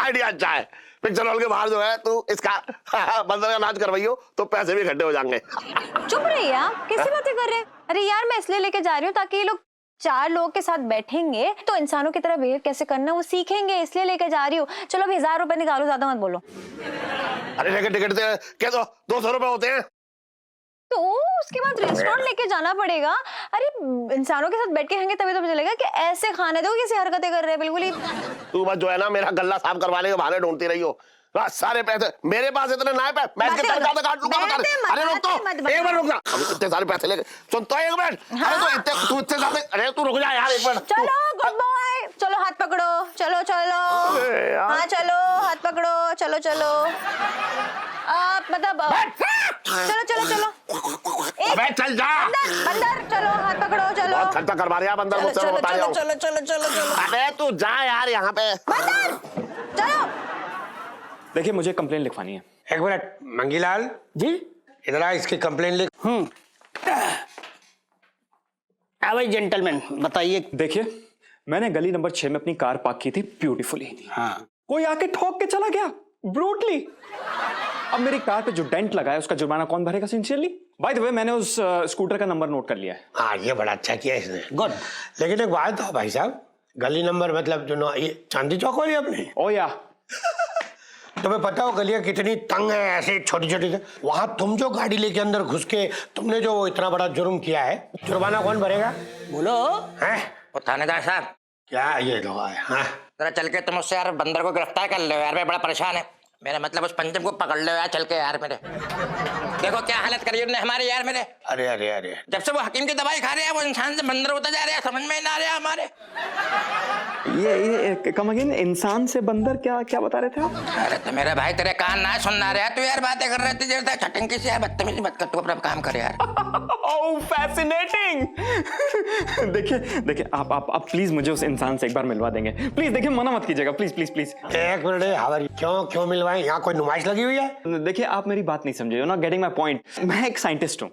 आइडिया अच्छा है। पिक्चर हॉल के बाहर जो है तू इसका बंदर का नाच करवाइयो तो पैसे भी इकट्ठे हो जाएंगे। चुप रहिए आप, कैसी बातें कर रहे हैं? अरे यार मैं इसलिए लेके जा रही हूँ ताकि ये लोग 4 लोगों के साथ बैठेंगे तो इंसानों की तरह बिहेव कैसे करना वो सीखेंगे, इसलिए लेके जा रही हूँ। चलो अभी 1000 रुपए निकालो, ज्यादा मत बोलो। अरे टिकट क्या 200 रुपए होते हैं? तो उसके बाद रेस्टोरेंट लेके जाना पड़ेगा। अरे इंसानों के साथ बैठ के खाएंगे तभी तो मुझे चलेगा कि ऐसे खाने दो, कैसी हरकतें कर रहे हैं बिल्कुल ही। तू बस जो है ना मेरा गल्ला साफ करवाने के बहाने ढूंढती रही हो। सारे पैसे मेरे पास इतने ना है, मैं इसके सर ज्यादा काट लूंगा। अरे रुक तो, एक मिनट रुक जा। इतने सारे पैसे लेके सुन तो, एक मिनट। अरे तू इतने सारे, अरे तू रुक जा यार एक मिनट। चलो गुड बॉय, चलो हाथ पकड़ो, चलो हाँ चलो हाथ पकड़ो, चलो आप मतलब चलो अबे चल जा। बंदर चलो हाथ पकड़ो, चलो। बहुत खर्चा करवा रहा है बंदर मुझसे, बता रहा हूं। चलो। अबे तू जा यार यहाँ पे। बंदर चलो। देखिए मुझे कंप्लेन लिखवानी है। एक मिनट मंगीलाल जी, इधर आ, इसकी कंप्लेन लिख। भाई जेंटलमैन बताइए। देखिए मैंने गली नंबर 6 में अपनी कार पार्क की थी ब्यूटीफुली। हाँ, कोई आके ठोक के चला गया ब्रूटली। अब मेरी कार पे जो डेंट लगा है उसका जुर्माना कौन भरेगा सिंसियरली? बाय द वे मैंने उस स्कूटर का नंबर नोट कर लिया है। हाँ ये बड़ा अच्छा किया इसने, गुड। लेकिन एक बात हो भाई साहब, गली नंबर मतलब जो ये चांदी चौक वाली अपनी? ओ या तुम्हें पता हो गलियां कितनी तंग है, ऐसे छोटी छोटी। वहां तुम जो गाड़ी लेके अंदर घुस के तुमने जो इतना बड़ा जुर्म किया है, जुर्माना कौन भरेगा बोलो? हैं वो थानेदार साहब, क्या ये लोग आए? हाँ जरा चल के तुम उससे यार बंदर को गिरफ्तार कर लो यार, मैं बड़ा परेशान है। मेरा मतलब उस पंचम को पकड़ लो यार, चल के यार। मेरे देखो क्या हालत करी उन्होंने हमारे यार मेरे। अरे जब से वो हकीम की दवाई खा रहे हैं वो इंसान से बंदर होता जा रहा है, समझ में ना आ रहा है हमारे। ये कम अगेन, इंसान से बंदर, क्या बता रहे थे आप? अरे तो मेरे भाई तेरे कान ना सुनना रहा तू यार, बातें कर रहे थे छटंकी से यार, बदतमीजी मत कर, तू अपना काम कर यार। ओह फैसिनेटिंग। देखिए आप प्लीज मुझे उस इंसान से एक बार मिलवा देंगे प्लीज। देखिए मना मत कीजिएगा प्लीज। एक मिनट, क्यों मिलवाएं? यहाँ कोई नुमाइश लगी हुई है? देखिए आप मेरी बात नहीं समझे, you not getting my point. मैं एक साइंटिस्ट हूँ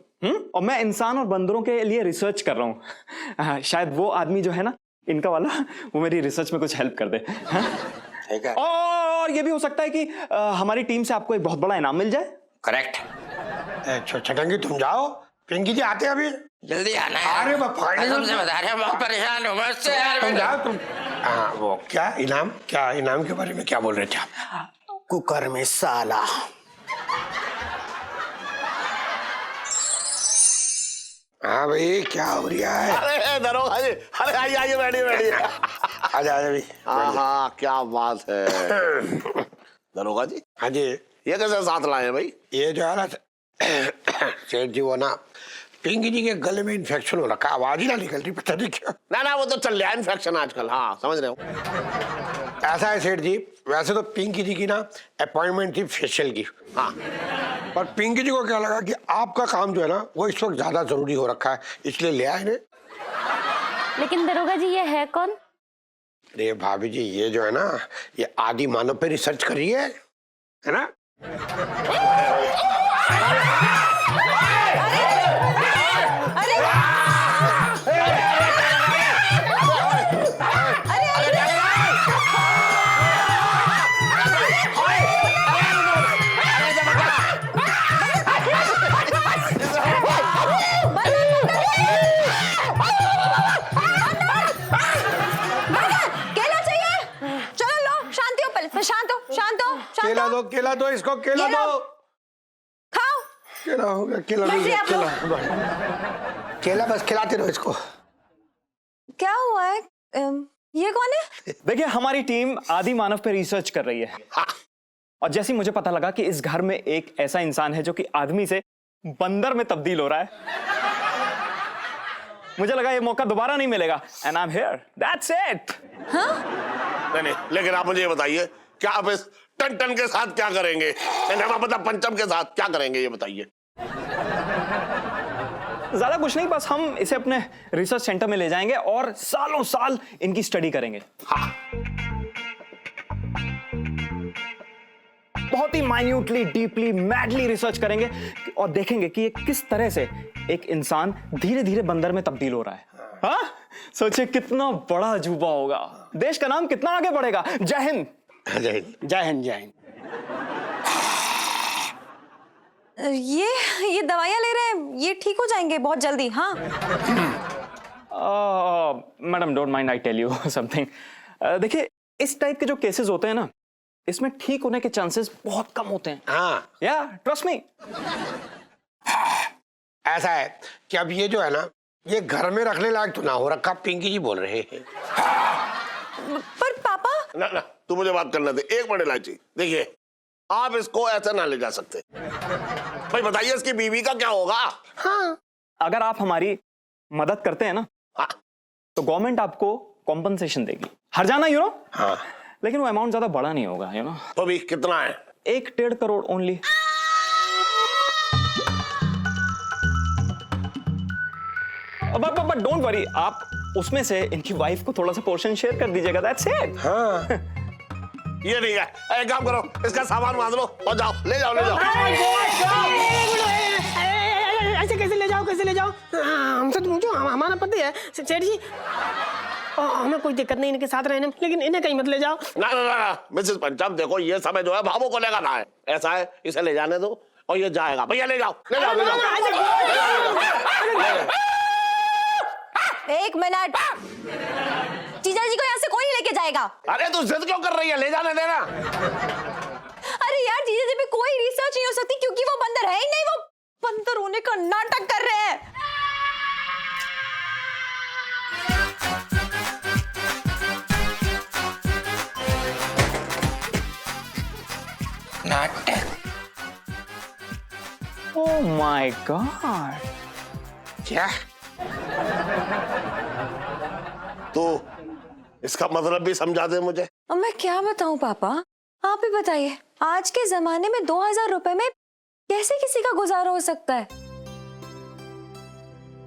और मैं इंसान और बंदरों के लिए रिसर्च कर रहा हूँ। शायद वो आदमी जो है ना इनका वाला, वो मेरी रिसर्च में कुछ हेल्प कर दे। ठीक है। और ये भी हो सकता है कि हमारी टीम से आपको एक बहुत बड़ा इनाम मिल जाए। करेक्ट। छटंगी तुम जाओ, पिंकी जी आते हैं अभी, जल्दी आना है। अरे बाबा तुमसे बता रहे हैं, बहुत परेशान हूँ मैं उससे यार। तुम जाओ तुम। हाँ वो क्या इनाम के बारे में क्या बोल रहे थे आप? कुकर में साला। हाँ भाई, क्या हो रहा है? अरे दरोगा जी, अरे आइए आइए, बैठिए बैठिए। आजा आजा भाई। हाँ, क्या बात है। दरोगा जी, हाँ जी, ये कैसे साथ लाए हैं भाई? ये जो है ना सेठ जी, वो ना पिंकी जी के गले में इन्फेक्शन हो रखा, आवाज ही ना निकल रही, पता नहीं क्या। ना वो तो चल रहा है इन्फेक्शन आजकल। हाँ, समझ रहे हो। ऐसा है सेठ जी, वैसे तो पिंकी जी की ना अपॉइंटमेंट थी फेशियल की। हाँ, पर पिंकी जी को क्या लगा कि आपका काम जो है ना वो इस वक्त ज्यादा जरूरी हो रखा है, इसलिए ले आए ने। लेकिन दरोगा जी ये है कौन? अरे भाभी जी, ये जो है ना, ये आदि मानव पे रिसर्च कर रही है ना। केला दो इसको, केला दो। खाओ। केला हो गया, केला मिल गया, केला बस खिलाते रहो इसको। क्या हुआ है? ये कौन है? देखिए, हमारी टीम आदि मानव पे रिसर्च कर रही है। और जैसे मुझे पता लगा कि इस घर में एक ऐसा इंसान है जो कि आदमी से बंदर में तब्दील हो रहा है, मुझे लगा ये मौका दोबारा नहीं मिलेगा। And I am here, that's it. नहीं, लेकिन आप मुझे ये बताइए, क्या आप इस टन टन के साथ क्या करेंगे? मतलब पंचम के साथ क्या करेंगे, ये बताइए। ज्यादा कुछ नहीं, बस हम इसे अपने रिसर्च सेंटर में ले जाएंगे और सालों साल इनकी स्टडी करेंगे। हाँ। बहुत ही माइन्यूटली, डीपली, मैडली रिसर्च करेंगे और देखेंगे कि ये किस तरह से एक इंसान धीरे धीरे बंदर में तब्दील हो रहा है। हाँ, सोचिए कितना बड़ा अजूबा होगा, देश का नाम कितना आगे बढ़ेगा। जय हिंद। जय हिंद, जय हिंद, जय हिंद। ये दवाइयाँ ले रहे हैं, ये ठीक हो जाएंगे बहुत जल्दी। हाँ madam, don't mind, I tell you something. देखिए, इस टाइप के जो केसेस होते हैं ना, इसमें ठीक होने के चांसेस बहुत कम होते हैं। हाँ, या ट्रस्ट मी। ऐसा है कि अब ये जो है ना, ये घर में रखने लायक तो ना हो रखा, पिंकी जी बोल रहे हैं। पर पापा। ना तू मुझे बात करने दे, एक मिनट इलायची। देखिए, आप इसको ऐसे ना ले जा सकते भाई। बताइए इसकी बीवी का क्या होगा? हाँ, अगर आप हमारी मदद करते हैं ना, हाँ, तो गवर्नमेंट आपको कॉम्पनसेशन देगी, हर जाना, यू नो। हाँ, लेकिन वो अमाउंट ज्यादा बड़ा नहीं होगा, यू नो। तो भी कितना है? 1-1.5 crore only. But don't worry, आप उसमें से इनकी वाइफ को थोड़ा सा पोर्शन शेयर कर दीजिएगा, दैट्स इट। हाँ। ये नहीं है, एक काम करो, इसका सामान बांध लो और जाओ, ले जाओ, ले जाओ। ऐसे कैसे ले जाओ, कैसे ले जाओ? हमसे तो पूछो, हमारा पति है सेठ जी। हमें कोई दिक्कत नहीं इनके साथ रहने में, लेकिन इन्हें कहीं मत ले जाओ। ना मिसेस पंचाब, देखो ये समय जो है भावों को लेकर ना है। ऐसा है, इसे ले जाने दो और ये जाएगा। भैया ले जाओ, ले जाओ, ले जाओ। एक मिनट, जीजा जी को यहाँ से कोई नहीं लेके जाएगा। अरे तू जिद क्यों कर रही है? ले जाने देना। अरे यार, जीजा जी पे कोई रिसर्च नहीं हो सकती क्योंकि वो बंदर है ही नहीं। वो बंदर होने का नाटक कर रहे हैं। नाटक? ओह माय गॉड। क्या? तो इसका मतलब भी समझा दे मुझे। अब मैं क्या बताऊं पापा, आप ही बताइए। आज के जमाने में 2000 रुपए में कैसे किसी का गुजारा हो सकता है?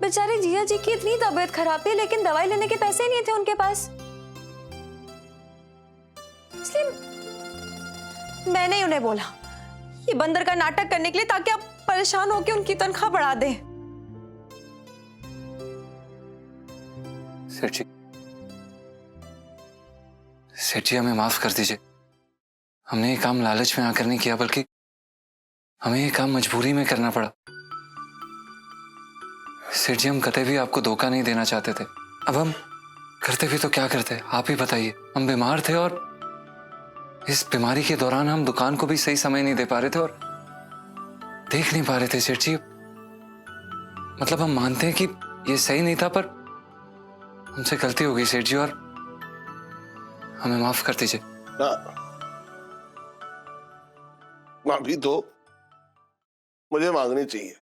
बेचारे जिया जी की इतनी तबीयत खराब थी, लेकिन दवाई लेने के पैसे नहीं थे उनके पास। इसलिए मैंने ही उन्हें बोला ये बंदर का नाटक करने के लिए, ताकि आप परेशान होकर उनकी तनख्वाह बढ़ा दें। सेठ जी, हमें माफ कर दीजिए। हमने ये काम लालच में आकर नहीं किया, बल्कि हमें ये काम मजबूरी में करना पड़ा। सेठ जी, हम कतई भी आपको धोखा नहीं देना चाहते थे। अब हम करते भी तो क्या करते, आप ही बताइए। हम बीमार थे और इस बीमारी के दौरान हम दुकान को भी सही समय नहीं दे पा रहे थे और देख नहीं पा रहे थे सेठ जी। मतलब हम मानते हैं कि ये सही नहीं था, पर हमसे गलती हो गई सेठ जी, और हमें माफ कर दीजिए। माफी तो मुझे मांगनी चाहिए।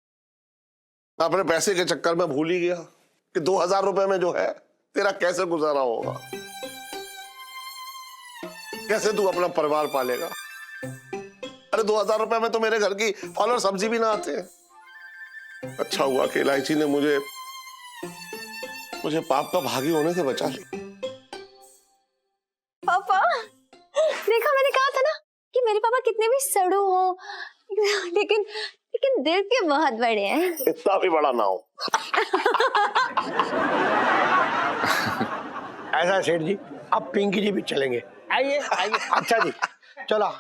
मैं अपने पैसे के चक्कर में भूल ही गया कि 2000 रुपए में जो है तेरा कैसे गुजारा होगा, कैसे तू अपना परिवार पालेगा। अरे 2000 रुपए में तो मेरे घर की फल और सब्जी भी ना आते हैं। अच्छा हुआ कि इलायची ने मुझे पाप का भागी होने से बचा लिया। पापा, देखा मैंने कहा था ना कि मेरे पापा कितने भी सड़ू हो, लेकिन दिल के बहुत बड़े हैं। इतना भी बड़ा ना हो। ऐसा सेठ जी, अब पिंकी जी भी चलेंगे। आइए आइए। अच्छा जी, चलो।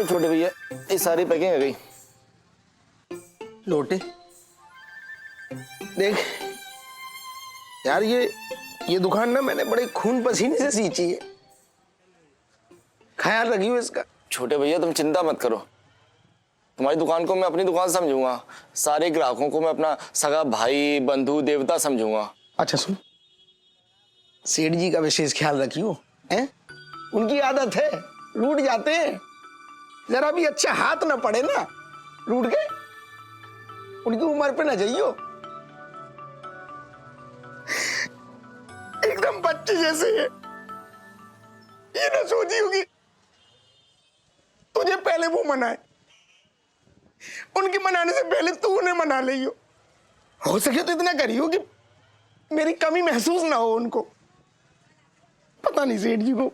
छोटे भैया, ये सारी पैकिंग आ गई। लोटे देख यार, ये दुकान ना मैंने बड़े खून पसीने से सींची है, ख्याल रखियो इसका। छोटे भैया तुम चिंता मत करो, तुम्हारी दुकान को मैं अपनी दुकान समझूंगा, सारे ग्राहकों को मैं अपना सगा भाई बंधु देवता समझूंगा। अच्छा सुन, सेठ जी का विशेष ख्याल रखियो, हैं? उनकी आदत है, लूट जाते हैं, जरा भी अच्छा हाथ ना पड़े ना लूट के, उनकी उम्र पे ना जाइयो। एकदम बच्चे जैसे है, ये ना सोची होगी तुझे पहले वो मनाए, उनके मनाने से पहले तू उन्हें मना लियो। हो सके तो इतना करियो कि मेरी कमी महसूस ना हो उनको। पता नहीं सेठ जी को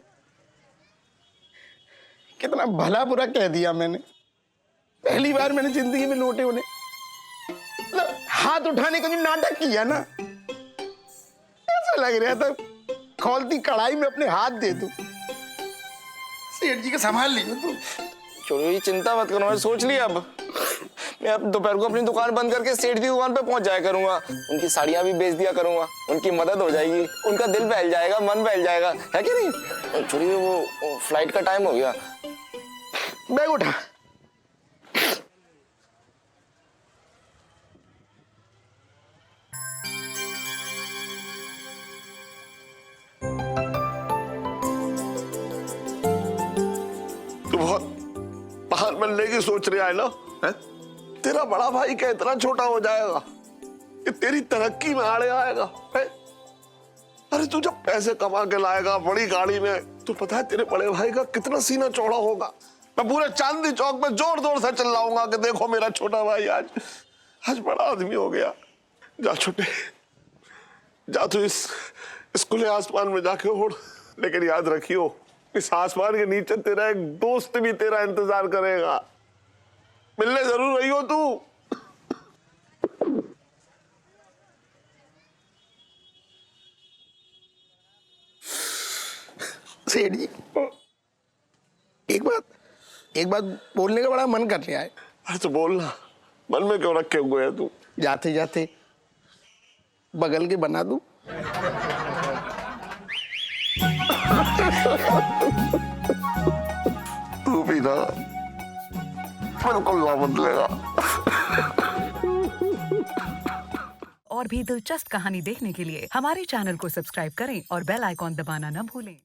कितना भला बुरा कह दिया मैंने। पहली बार मैंने जिंदगी में लोटे उन्हें मतलब हाथ उठाने का जो नाटक किया ना, ऐसा लग रहा था खौलती कढ़ाई में अपने हाथ दे दूं। सेठ जी का संभाल लियो तू। छोड़ो ये चिंता मत करो, मैंने सोच लिया। अब मैं अब दोपहर को अपनी दुकान बंद करके सेठ की दुकान पे पहुंच जाया करूंगा, उनकी साड़ियां भी बेच दिया करूंगा, उनकी मदद हो जाएगी, उनका दिल बहल जाएगा, मन बहल जाएगा, है कि नहीं? छोड़िए वो फ्लाइट का टाइम हो गया, बैग उठा। तू बहुत बाहर मिलने की सोच रहा है ना? है? तेरा बड़ा भाई क्या इतना छोटा हो जाएगा कि तेरी तरक्की में आड़े आएगा? है? अरे तू जब पैसे कमा के लाएगा बड़ी गाड़ी में, तो पता है तेरे बड़े भाई का कितना सीना चौड़ा होगा। मैं पूरे चांदनी चौक में जोर जोर से चिल्लाऊंगा कि देखो मेरा छोटा भाई आज बड़ा आदमी हो गया। जा छोटे, जा तू इस खुले आसमान में जाके उड़, लेकिन याद रखियो इस आसमान के नीचे तेरा एक दोस्त भी तेरा इंतजार करेगा, मिलने जरूर रही हो तू। सेठ जी एक बात बोलने का बड़ा मन कर रहा है। अरे तो बोलना, मन में क्यों रखे हुए है तू? जाते जाते बगल के बना दूं? तू भी ना बिल्कुल ना बदलेगा। और भी दिलचस्प कहानी देखने के लिए हमारे चैनल को सब्सक्राइब करें और बेल आइकॉन दबाना न भूलें।